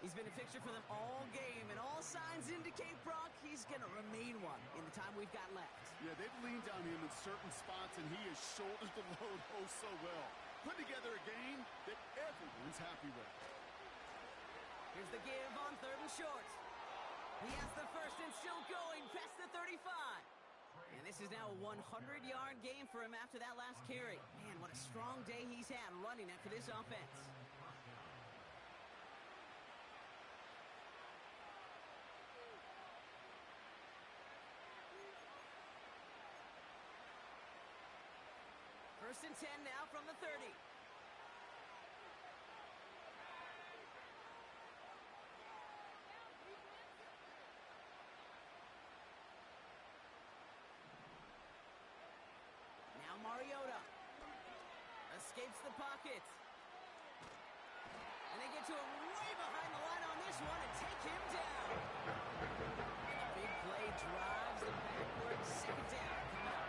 [SPEAKER 4] He's been a fixture for them all game, and all signs indicate, Brock, he's going to remain one in the time we've got left.
[SPEAKER 6] Yeah, they've leaned on him in certain spots, and he has shouldered the load oh so well. Put together a game that everyone's happy with.
[SPEAKER 4] Here's the give on 3rd and short. He has the 1st and still going past the 35. And this is now a 100-yard game for him after that last carry. Man, what a strong day he's had running it for this offense. First and 10 now from the 30. Now Mariota escapes the pocket. And they get to him way behind the line on this one and take him down. And a big play drives them backwards. 2nd down coming up.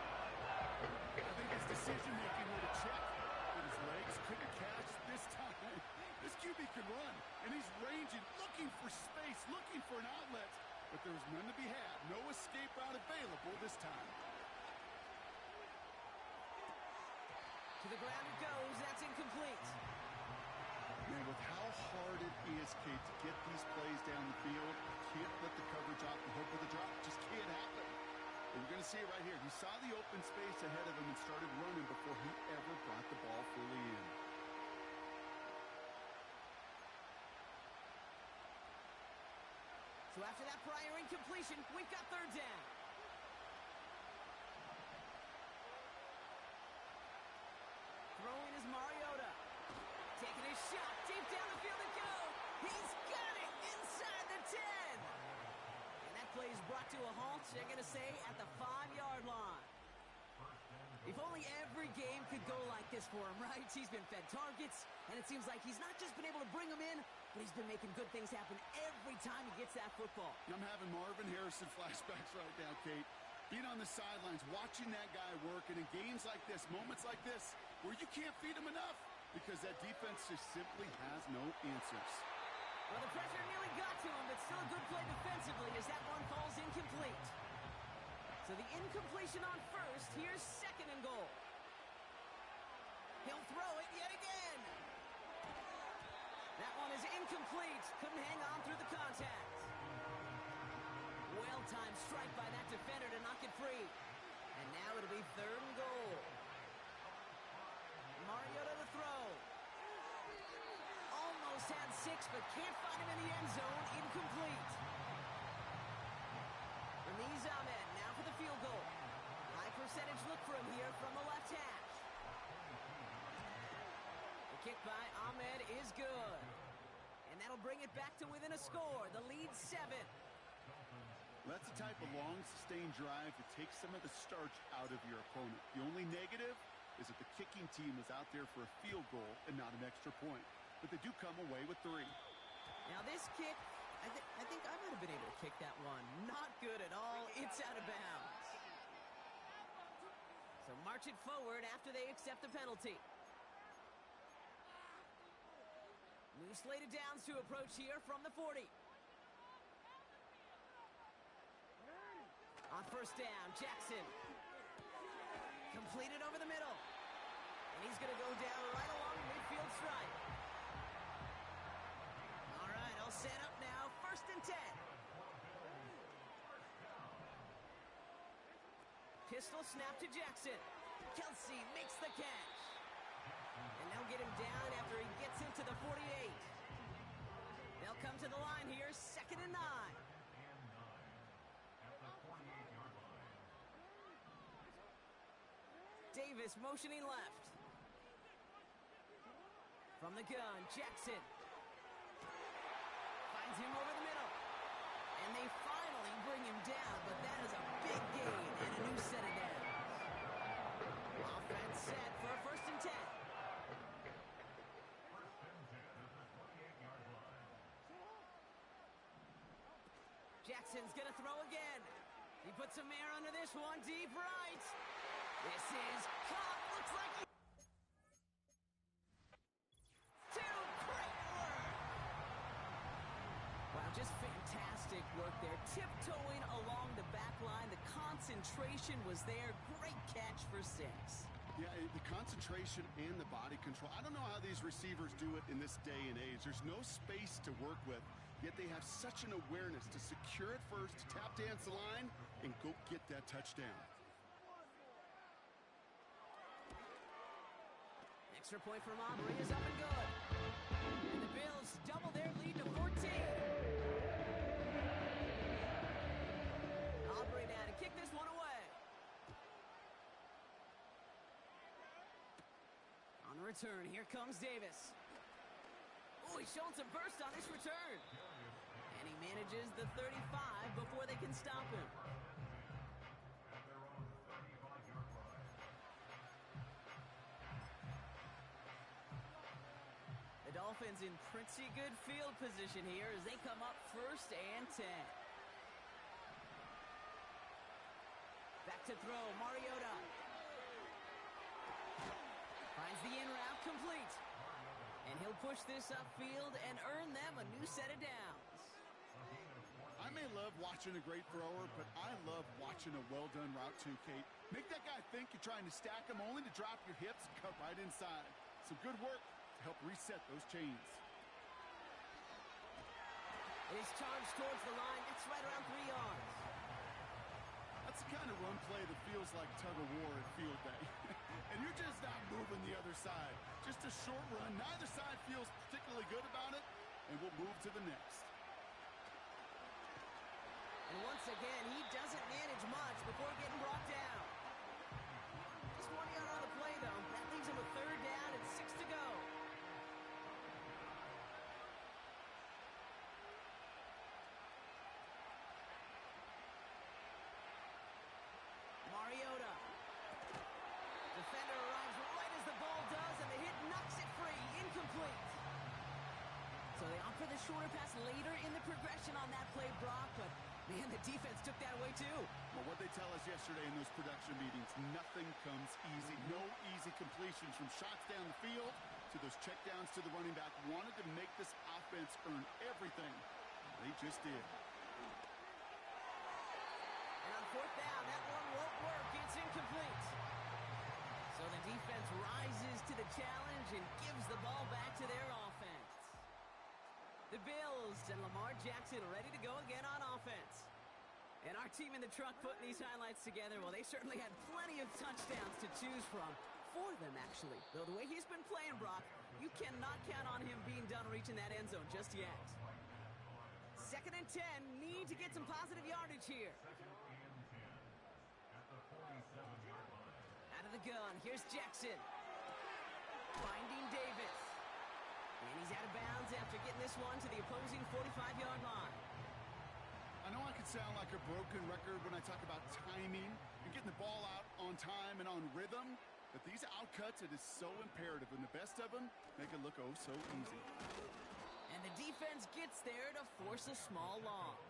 [SPEAKER 6] I think his decision-making with a check, but his legs couldn't catch this time. This QB can run, and he's ranging, looking for space, looking for an outlet. But there's none to be had. No escape route available this time.
[SPEAKER 4] To the ground it goes. That's incomplete.
[SPEAKER 6] Man, with how hard it is, Kate, to get these plays down the field, can't let the coverage off and hope for the drop. Just can't happen. And you're going to see it right here. He saw the open space ahead of him and started running before he ever brought the ball fully in.
[SPEAKER 4] So after that prior incompletion, we've got third down. Throwing is Mariota. Taking his shot deep down the field to go. He's got it inside the 10. And that play is brought to a halt, they're going to say, at the 5-yard line. If only every game could go like this for him, right? He's been fed targets, and it seems like he's not just been able to bring them in, but he's been making good things happen every time he gets that football.
[SPEAKER 6] I'm having Marvin Harrison flashbacks right now, Kate. Being on the sidelines, watching that guy work, and in games like this, moments like this, where you can't feed him enough because that defense just simply has no answers.
[SPEAKER 4] Well, the pressure nearly got to him, but still a good play defensively as that one falls incomplete. So the incompletion on first. Here's second and goal. He'll throw it yet again. That one is incomplete. Couldn't hang on through the contact. Well-timed strike by that defender to knock it free. And now it'll be third and goal. Mariota to throw. Almost had 6, but can't find him in the end zone. Incomplete. Ramiz Ahmed now for the field goal. High percentage look for him here from the left hash. The kick by Ahmed is good. And that'll bring it back to within a score. The lead 7.
[SPEAKER 6] That's the type of long, sustained drive that takes some of the starch out of your opponent. The only negative is that the kicking team was out there for a field goal and not an extra point. But they do come away with 3.
[SPEAKER 4] Now this kick, I think I might have been able to kick that one. Not good at all. It's out of bounds. So march it forward after they accept the penalty. New slated downs to approach here from the 40. On first down, Jackson. Completed over the middle. And he's going to go down right along the midfield stripe. All right, all set up now. First and 10. Pistol snap to Jackson. Kelsey makes the catch. And they'll get him down after he gets into the 48. They'll come to the line here, second and 9. Davis motioning left. From the gun, Jackson. Finds him over the middle. And they finally bring him down, but that is a big gain and a new set of downs. Offense set for a first and 10. Jackson's going to throw again. He puts some air under this one, deep right. This is caught. Looks like great work. Wow, just fantastic work there. Tiptoeing along the back line. The concentration was there. Great catch for 6.
[SPEAKER 6] Yeah, the concentration and the body control. I don't know how these receivers do it in this day and age. There's no space to work with, yet they have such an awareness to secure it first, to tap dance the line, and go get that touchdown.
[SPEAKER 4] Extra point from Aubrey is up and good. And the Bills double their lead to 14. Aubrey now to kick this one away. On the return, here comes Davis. Oh, he's showing some burst on this return. And he manages the 35 before they can stop him. The Dolphins in pretty good field position here as they come up first and 10. Back to throw, Mariota. Finds the in route complete. And he'll push this upfield and earn them a new set of downs.
[SPEAKER 6] I may love watching a great thrower, but I love watching a well-done route too, Kate. Make that guy think you're trying to stack him only to drop your hips and cut right inside. Some good work to help reset those chains.
[SPEAKER 4] It is charged towards the line. It's right around 3 yards.
[SPEAKER 6] That's the kind of a run play that feels like tug of war at field day. And you're just not moving the other side. Just a short run. Neither side feels particularly good about it, and we'll move to the next.
[SPEAKER 4] And once again, he doesn't manage much before getting brought down. Just 1 yard on the play, though. That leaves him with 3rd down and 6 to go. Mariota. Defender arrives right as the ball does, and the hit knocks it free. Incomplete. So they opt for the shorter pass later in the progression on that play, Brock, but man, the defense took that away too.
[SPEAKER 6] Well, what they tell us yesterday in those production meetings, nothing comes easy. No easy completions from shots down the field to those checkdowns to the running back. Wanted to make this offense earn everything. They just did.
[SPEAKER 4] And on 4th down, that one won't work. It's incomplete. So the defense rises to the challenge and gives the ball back to their offense. The Bills and Lamar Jackson ready to go again on offense. And our team in the truck putting these highlights together, well, they certainly had plenty of touchdowns to choose from. 4 of them, actually. Though the way he's been playing, Brock, you cannot count on him being done reaching that end zone just yet. 2nd and 10, need to get some positive yardage here. Out of the gun, here's Jackson. Finding Davis. And he's out of bounds after getting this one to the opposing 45-yard line.
[SPEAKER 6] I know I could sound like a broken record when I talk about timing and getting the ball out on time and on rhythm, but these outcuts, it is so imperative, and the best of them make it look oh so easy.
[SPEAKER 4] And the defense gets there to force a small loss.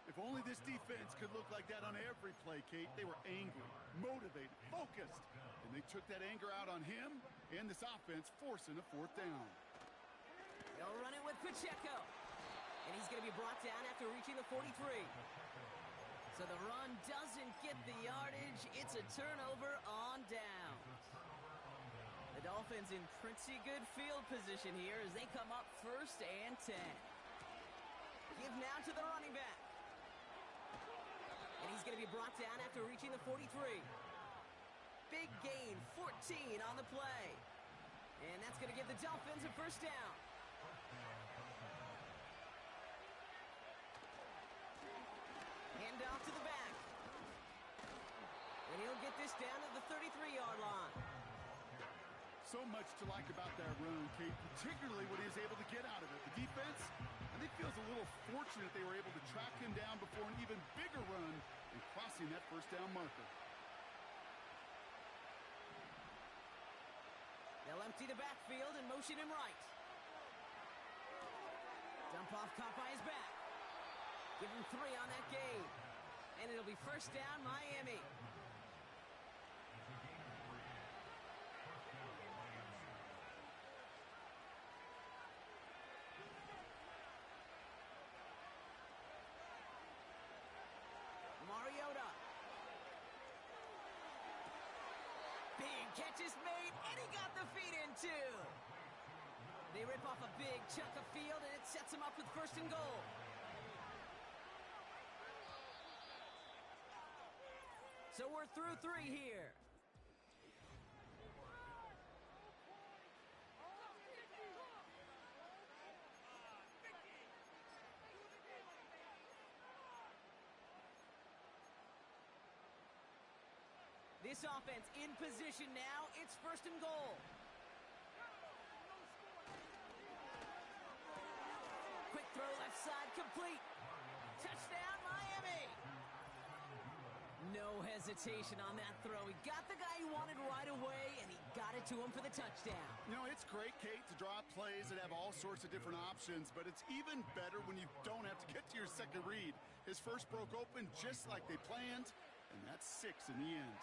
[SPEAKER 6] If only this defense could look like that on every play, Kate. They were angry, motivated, focused, and they took that anger out on him and this offense, forcing a 4th down.
[SPEAKER 4] They'll run it with Pacheco. And he's going to be brought down after reaching the 43. So the run doesn't get the yardage. It's a turnover on downs. The Dolphins in pretty good field position here as they come up 1st and 10. Give now to the running back. And he's going to be brought down after reaching the 43. Big gain, 14 on the play. And that's going to give the Dolphins a 1st down. Hand off to the back. And he'll get this down to the 33-yard line.
[SPEAKER 6] So much to like about that run, Kate, particularly what he was able to get out of it. The defense, I think, feels a little fortunate they were able to track him down before an even bigger run and crossing that 1st down marker.
[SPEAKER 4] They'll empty the backfield and motion him right. Dump off caught by his back. Give him 3 on that game. And it'll be 1st down, Miami. Mariota. Big catch is made, and he got the feet in too. They rip off a big chunk of field, and it sets him up with 1st and goal. So we're through 3 here. This offense in position now. It's 1st and goal. Quick throw left side complete. Touchdown, Miami. No hesitation on that throw. He got the guy he wanted right away, and he got it to him for the touchdown.
[SPEAKER 6] You know, it's great, Kate, to draw up plays that have all sorts of different options, but it's even better when you don't have to get to your second read. His first broke open just like they planned, and that's 6 in the end.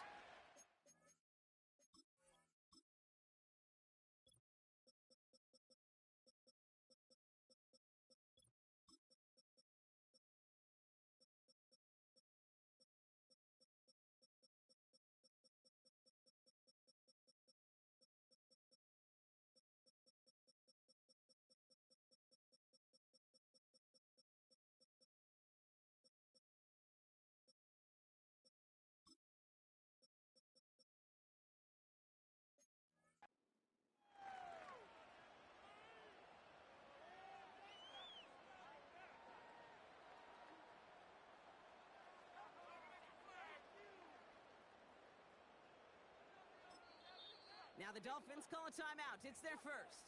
[SPEAKER 4] Now the Dolphins call a timeout. It's their first.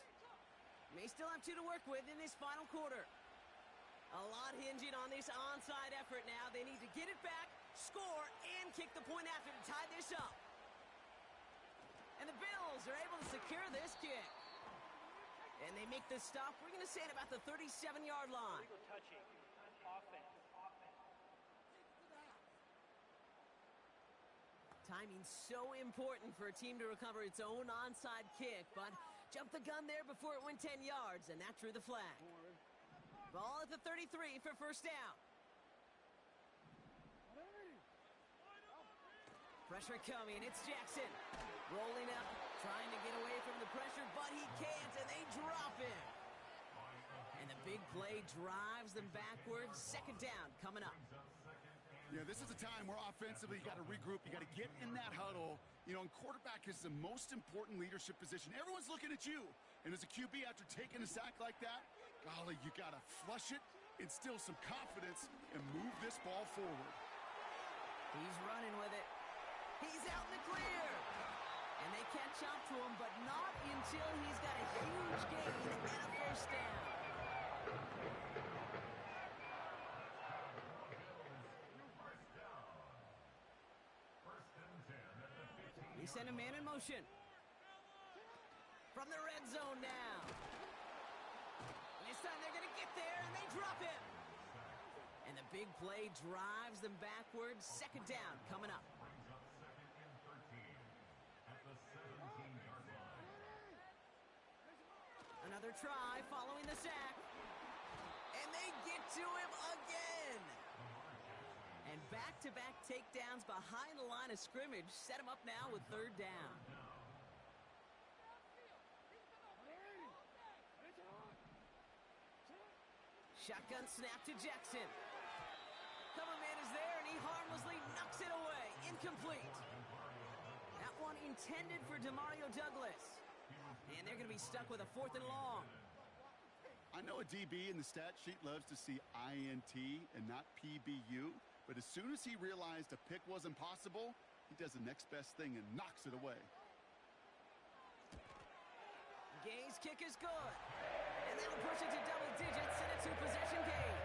[SPEAKER 4] May still have 2 to work with in this final quarter. A lot hinging on this onside effort now. They need to get it back, score, and kick the point after to tie this up. And the Bills are able to secure this kick. And they make the stop. We're going to say it about the 37-yard line.
[SPEAKER 8] Legal touching. Offense.
[SPEAKER 4] Timing's so important for a team to recover its own onside kick, but jumped the gun there before it went 10 yards, and that drew the flag. Ball at the 33 for first down. Pressure coming. It's Jackson. Rolling up, trying to get away from the pressure, but he can't, and they drop him. And the big play drives them backwards. Second down coming up.
[SPEAKER 6] Yeah, this is a time where offensively you got to regroup. You got to get in that huddle. You know, and quarterback is the most important leadership position. Everyone's looking at you. And as a QB, after taking a sack like that, golly, you got to flush it, instill some confidence, and move this ball forward.
[SPEAKER 4] He's running with it. He's out in the clear. And they catch up to him, but not until he's got a huge gain and a first down. He sent a man in motion. From the red zone now. And this time they're going to get there, and they drop him. And the big play drives them backwards. Second down coming up. Another try following the sack. And they get to him again. And back-to-back takedowns behind the line of scrimmage set him up now with third down. Shotgun snap to Jackson. Cover man is there, and he harmlessly knocks it away. Incomplete. That one intended for Demario Douglas. And they're going to be stuck with a 4th and long.
[SPEAKER 6] I know a DB in the stat sheet loves to see INT and not PBU, but as soon as he realized a pick wasn't possible, he does the next best thing and knocks it away.
[SPEAKER 4] Gay's kick is good. And that'll push it to double digits in a 2-possession game.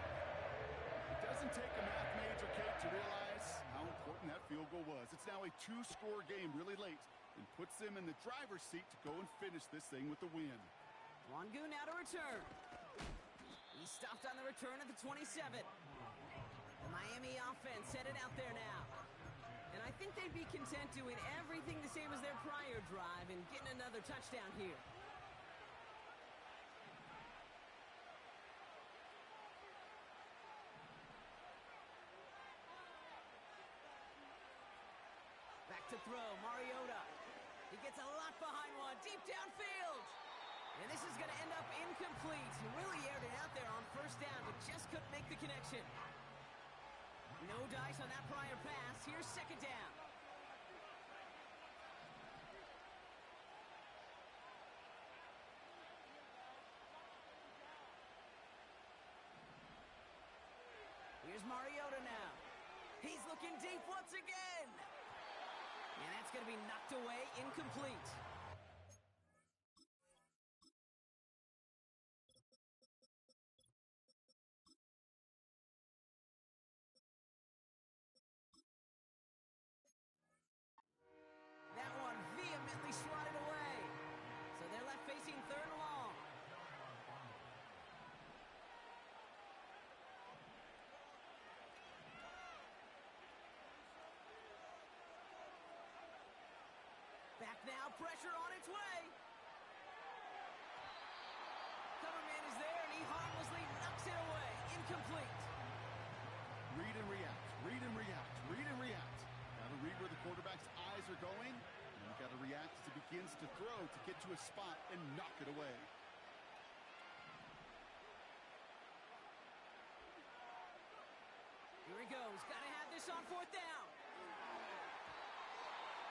[SPEAKER 6] It doesn't take a math major, Kate, to realize how important that field goal was. It's now a 2-score game really late and puts them in the driver's seat to go and finish this thing with the win.
[SPEAKER 4] Wangu now to return. He stopped on the return at the 27. The Miami offense headed out there now. And I think they'd be content doing everything the same as their prior drive and getting another touchdown here. Back to throw, Mariota. He gets a lot behind one, deep downfield. And this is going to end up incomplete. He really aired it out there on first down, but just couldn't make the connection. No dice on that prior pass. Here's second down. Here's Mariota now. He's looking deep once again. And that's going to be knocked away, incomplete. That one vehemently swatted away. So they're left facing third and long. Back now, pressure on its way. Cover man is there, and he harmlessly knocks it away. Incomplete.
[SPEAKER 6] Read and react, read and react, read and react. Got to read where the quarterback's eyes are going, and you got to react as he begins to throw to get to a spot and knock it away.
[SPEAKER 4] Here he goes. Got to have this on fourth down.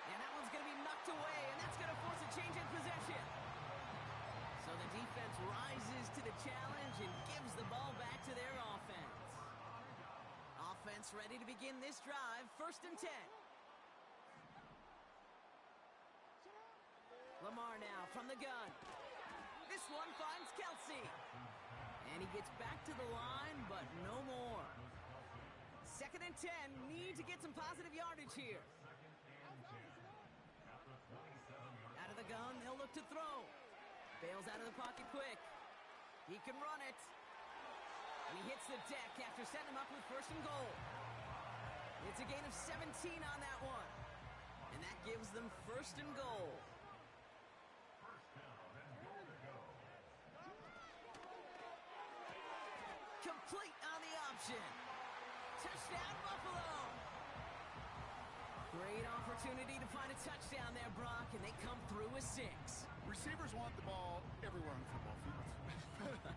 [SPEAKER 4] And that one's going to be knocked away, and that's going to force a change in possession. So the defense rises to the challenge and gives the ball back to their offense. Offense ready to begin this drive. 1st and 10. Lamar now from the gun. This one finds Kelsey. And he gets back to the line, but no more. 2nd and 10. Need to get some positive yardage here. Out of the gun, they'll look to throw. Biils out of the pocket quick. He can run it. And he hits the deck after setting him up with 1st and goal. It's a gain of 17 on that one. And that gives them 1st and goal. Complete on the option. Touchdown, Buffalo. Great opportunity to find a touchdown there, Brock, and they come through with 6.
[SPEAKER 6] Receivers want the ball everywhere on the football field.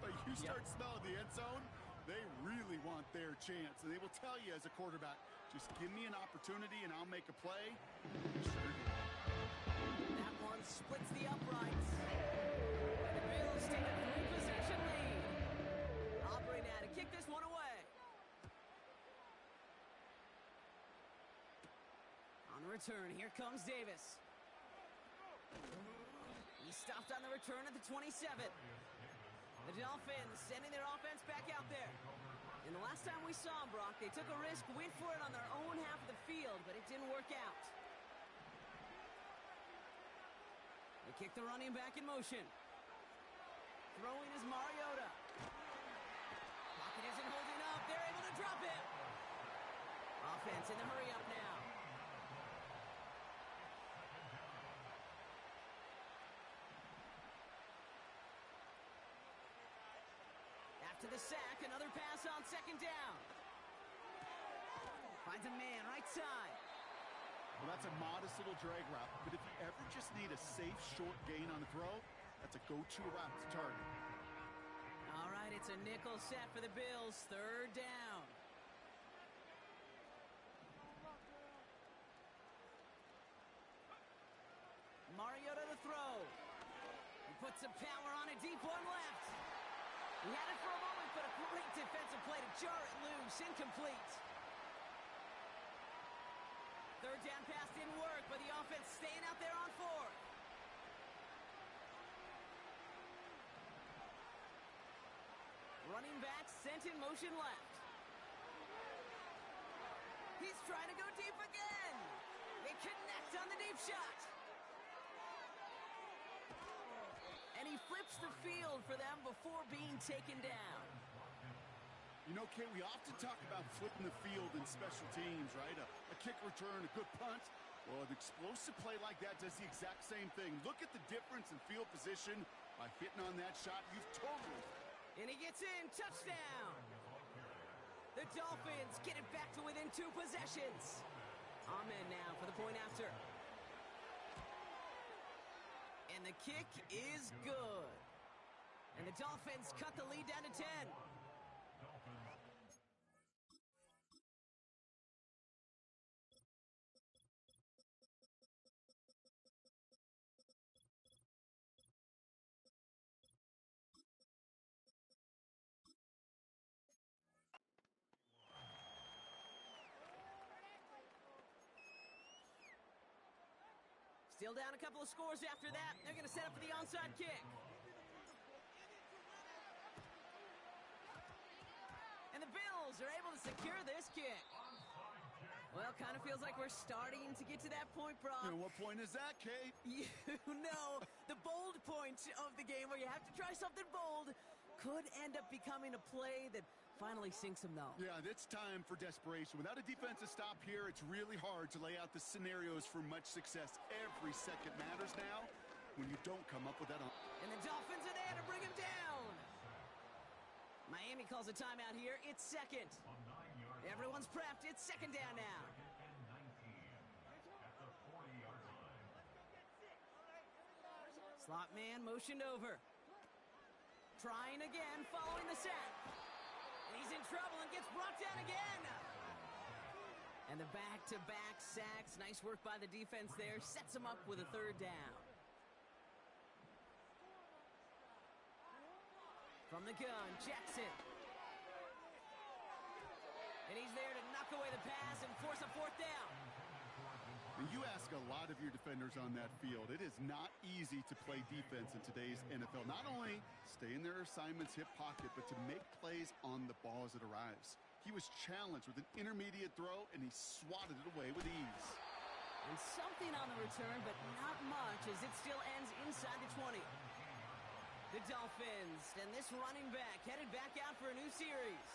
[SPEAKER 6] But you start smelling the end zone, they really want their chance. And they will tell you as a quarterback, just give me an opportunity and I'll make a play. Sure do.
[SPEAKER 4] That one splits the uprights. And the Bills take a 3-possession lead. Aubrey now to kick this one away. On the return, here comes Davis. He stopped on the return at the 27. The Dolphins sending their offense back out there. And the last time we saw them, Brock, they took a risk, went for it on their own half of the field, but it didn't work out. They kick the running back in motion. Throwing is Mariota. Pocket isn't holding up. They're able to drop it. Offense in the hurry up now. After the sack, another pass on 2nd down. Finds a man right side.
[SPEAKER 6] Well, that's a modest little drag route, but if you ever just need a safe, short gain on the throw, that's a go-to route to target.
[SPEAKER 4] All right, it's a nickel set for the Bills. 3rd down. Mariota to throw. He puts some power on a deep one left. He had it for a moment, but a great defensive play to jar it loose. Incomplete. 3rd down pass didn't work, but the offense staying out there on 4th. Running back sent in motion left. He's trying to go deep again. They connect on the deep shot. And he flips the field for them before being taken down.
[SPEAKER 6] You know, Kate, we often talk about flipping the field in special teams, right? A kick return, a good punt. Well, an explosive play like that does the exact same thing. Look at the difference in field position by hitting on that shot. You've totally...
[SPEAKER 4] And he gets in. Touchdown. The Dolphins get it back to within 2 possessions. Ahmed now for the point after. And the kick is good. And the Dolphins cut the lead down to 10. Still down a couple of scores after that. They're going to set up for the onside kick. And the Bills are able to secure this kick. Well, kind of feels like we're starting to get to that point, Brock.
[SPEAKER 6] And what point is that, Kate?
[SPEAKER 4] You know, the bold point of the game where you have to try something bold could end up becoming a play that finally sinks them, though.
[SPEAKER 6] Yeah, it's time for desperation. Without a defensive stop here, it's really hard to lay out the scenarios for much success. Every second matters now when you don't come up with that.
[SPEAKER 4] And the Dolphins are there to bring him down. Miami calls a timeout here. It's 2nd. Everyone's prepped. It's 2nd down now. Slot man motioned over. Trying again, following the sack. And he's in trouble and gets brought down again. And the back-to-back sacks. Nice work by the defense there. Sets him up with a 3rd down. From the gun, Jackson. And he's there to knock away the pass and force a 4th down.
[SPEAKER 6] And you ask a lot of your defenders on that field. It is not easy to play defense in today's NFL. Not only stay in their assignment's hip pocket, but to make plays on the ball as it arrives. He was challenged with an intermediate throw, and he swatted it away with ease.
[SPEAKER 4] And something on the return, but not much, as it still ends inside the 20. The Dolphins and this running back headed back out for a new series.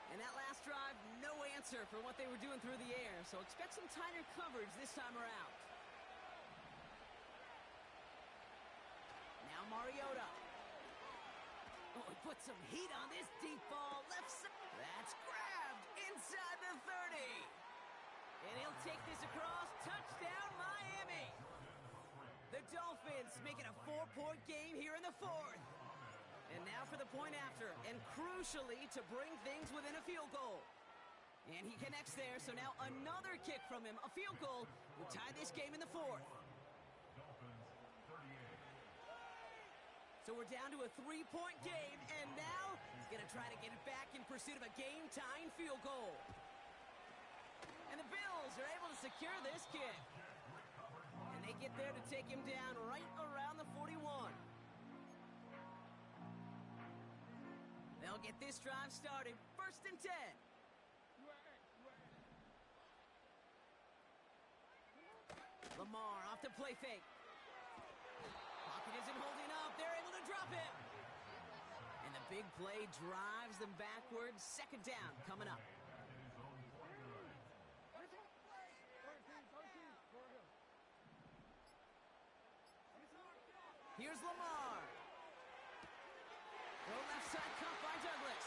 [SPEAKER 4] And that last drive, no answer for what they were doing through the air, so expect some tighter coverage this time around. Now Mariota. Oh, he put some heat on this deep ball. Left side. That's grabbed inside the 30. And he'll take this across. Touchdown, Miami. The Dolphins making a 4-point game here in the fourth. And now for the point after, and crucially to bring things within a field goal. And he connects there, so now another kick from him. A field goal will tie this game in the fourth. So we're down to a 3-point game, and now he's going to try to get it back in pursuit of a game-tying field goal. And the Bills are able to secure this kick. And they get there to take him down right around the 41. They'll get this drive started. 1st and 10. Lamar off the play fake. Pocket isn't holding up. They're able to drop him. And the big play drives them backwards. 2nd down coming up. Here's Lamar. Throw left side cut by Douglas.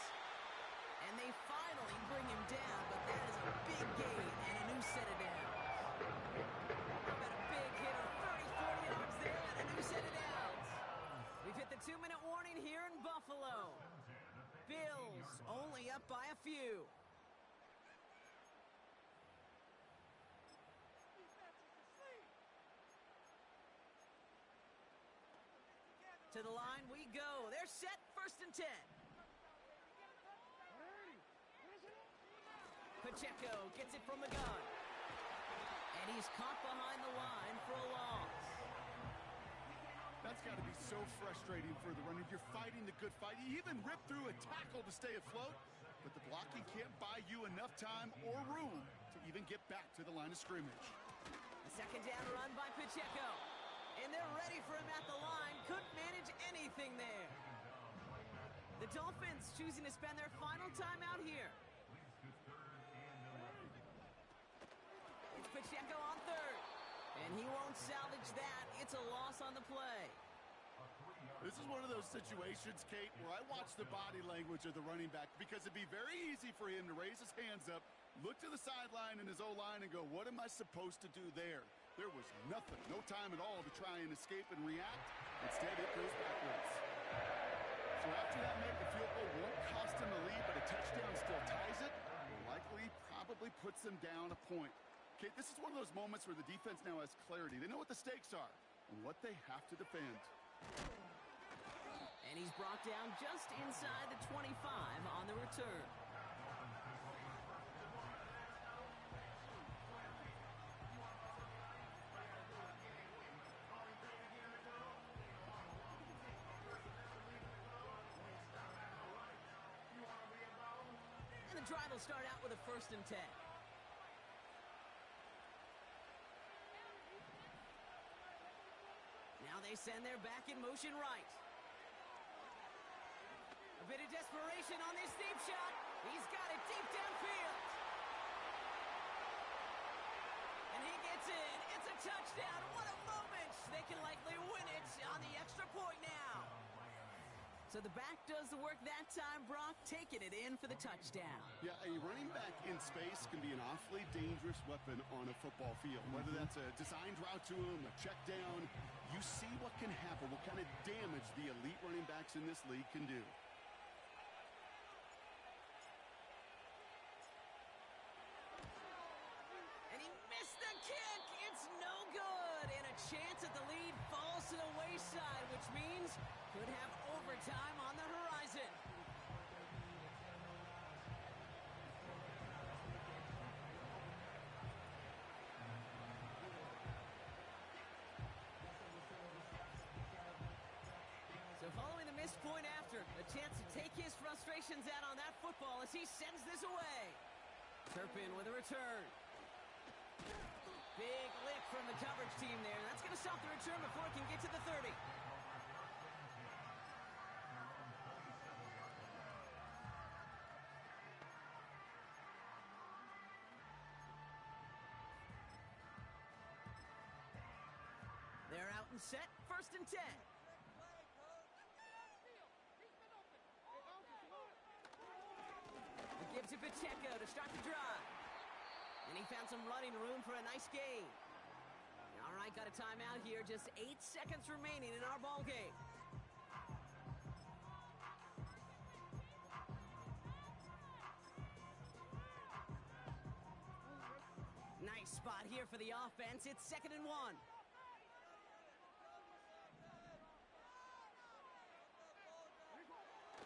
[SPEAKER 4] And they finally bring him down, but that is a big gain and a new set of downs. How about a big hit of 30, 40 yards there and a new set of downs. We've hit the 2-minute warning here in Buffalo. Bills only up by a few. To the line we go. They're set. 1st and 10. Pacheco gets it from the gun. And he's caught behind the line for a loss.
[SPEAKER 6] That's got to be so frustrating for the runner. You're fighting the good fight. You even rip through a tackle to stay afloat, but the blocking can't buy you enough time or room to even get back to the line of scrimmage.
[SPEAKER 4] A 2nd down run by Pacheco. And they're ready for him at the line. Couldn't manage anything there. The Dolphins choosing to spend their final time out here. It's Pacheco on 3rd. And he won't salvage that. It's a loss on the play.
[SPEAKER 6] This is one of those situations, Kate, where I watch the body language of the running back because it'd be very easy for him to raise his hands up, look to the sideline in his O-line and go, what am I supposed to do there? There was nothing, no time at all to try and escape and react. Instead, it goes backwards. So after that make, the field goal won't cost him the lead, but a touchdown still ties it. Likely probably puts them down a point. Okay, this is one of those moments where the defense now has clarity. They know what the stakes are and what they have to defend.
[SPEAKER 4] And he's brought down just inside the 25 on the return. And the drive will start out with a 1st and 10. Now they send their back in motion right. A bit of desperation on this deep shot. He's got it deep downfield. And he gets in. It's a touchdown. What a moment. They can likely win it on the extra point now. So the back does the work that time, Brock, taking it in for the touchdown.
[SPEAKER 6] Yeah, a running back in space can be an awfully dangerous weapon on a football field. Whether that's a designed route to him, a check down, you see what can happen, what kind of damage the elite running backs in this league can do.
[SPEAKER 4] And he missed the kick. It's no good. And a chance at the lead falls to the wayside, which means could have overtime on the horizon. after. A chance to take his frustrations out on that football as he sends this away. Turpin with a return. Big lick from the coverage team there. That's going to stop the return before it can get to the 30. They're out and set. 1st and 10. Gives it Pacheco to start the drive. And he found some running room for a nice gain. All right, got a timeout here. Just 8 seconds remaining in our ball game. Nice spot here for the offense. It's 2nd and 1.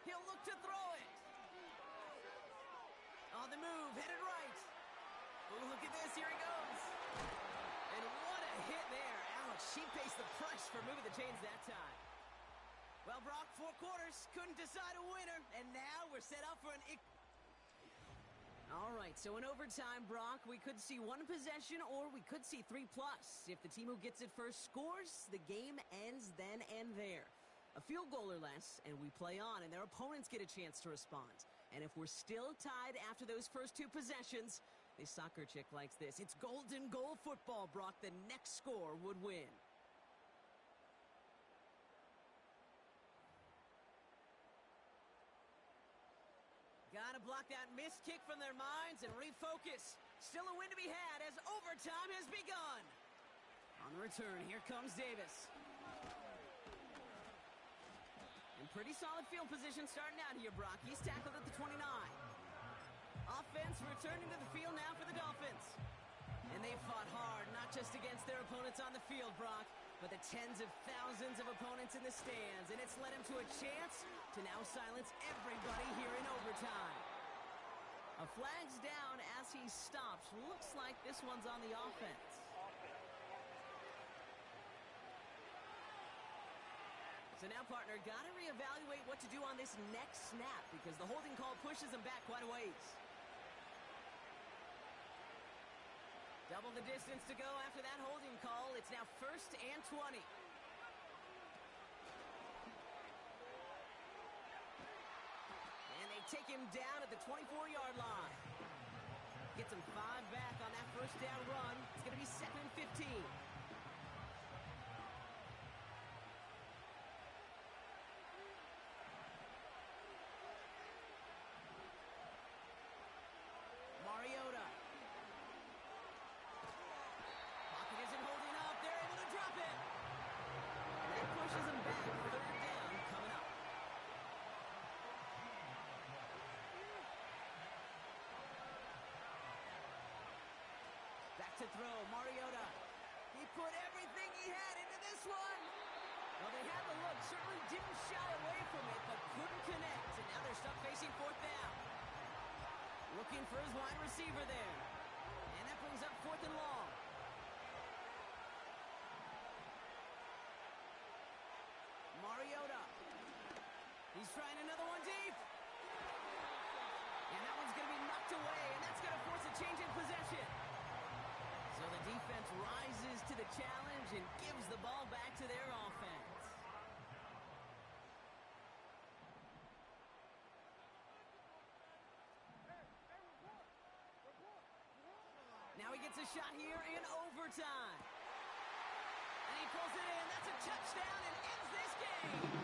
[SPEAKER 4] He'll look to throw it. On the move, headed right. Oh, look at this, here he goes. And what a hit there. Ouch, she pays the price for moving the chains that time. Well, Brock, 4 quarters, couldn't decide a winner, and now we're set up for an... All right, so in overtime, Brock, we could see 1 possession or we could see 3+. If the team who gets it first scores, the game ends then and there. A field goal or less, and we play on, and their opponents get a chance to respond. And if we're still tied after those first 2 possessions, this soccer chick likes this. It's golden goal football, Brock. The next score would win. Gotta block that missed kick from their minds and refocus. Still a win to be had as overtime has begun. On the return, here comes Davis. In pretty solid field position starting out here, Brock. He's tackled at the 29. Offense returning to the field now for the Dolphins. And they fought hard, not just against their opponents on the field, Brock, but the tens of thousands of opponents in the stands. And it's led him to a chance to now silence everybody here in overtime. A flag's down as he stops. Looks like this one's on the offense. So now, partner, got to reevaluate what to do on this next snap because the holding call pushes him back quite a ways. Double the distance to go after that holding call. It's now 1st and 20. And they take him down at the 24-yard line. Gets him 5 back on that first down run. It's going to be 2nd and 15. Mariota. Pocket isn't holding up. They're able to drop it. That pushes him back. 3rd down coming up. Back to throw. Mariota. He put everything he had into this one. Well, they had the look. Certainly didn't shy away from it, but couldn't connect. And now they're stuck facing 4th down. Looking for his wide receiver there. And that brings up 4th and long. Mariota. He's trying another one deep. And that one's going to be knocked away, and that's going to force a change in possession. So the defense rises to the challenge and gives the ball back to their offense. Now he gets a shot here in overtime. And he pulls it in. That's a touchdown and ends this game.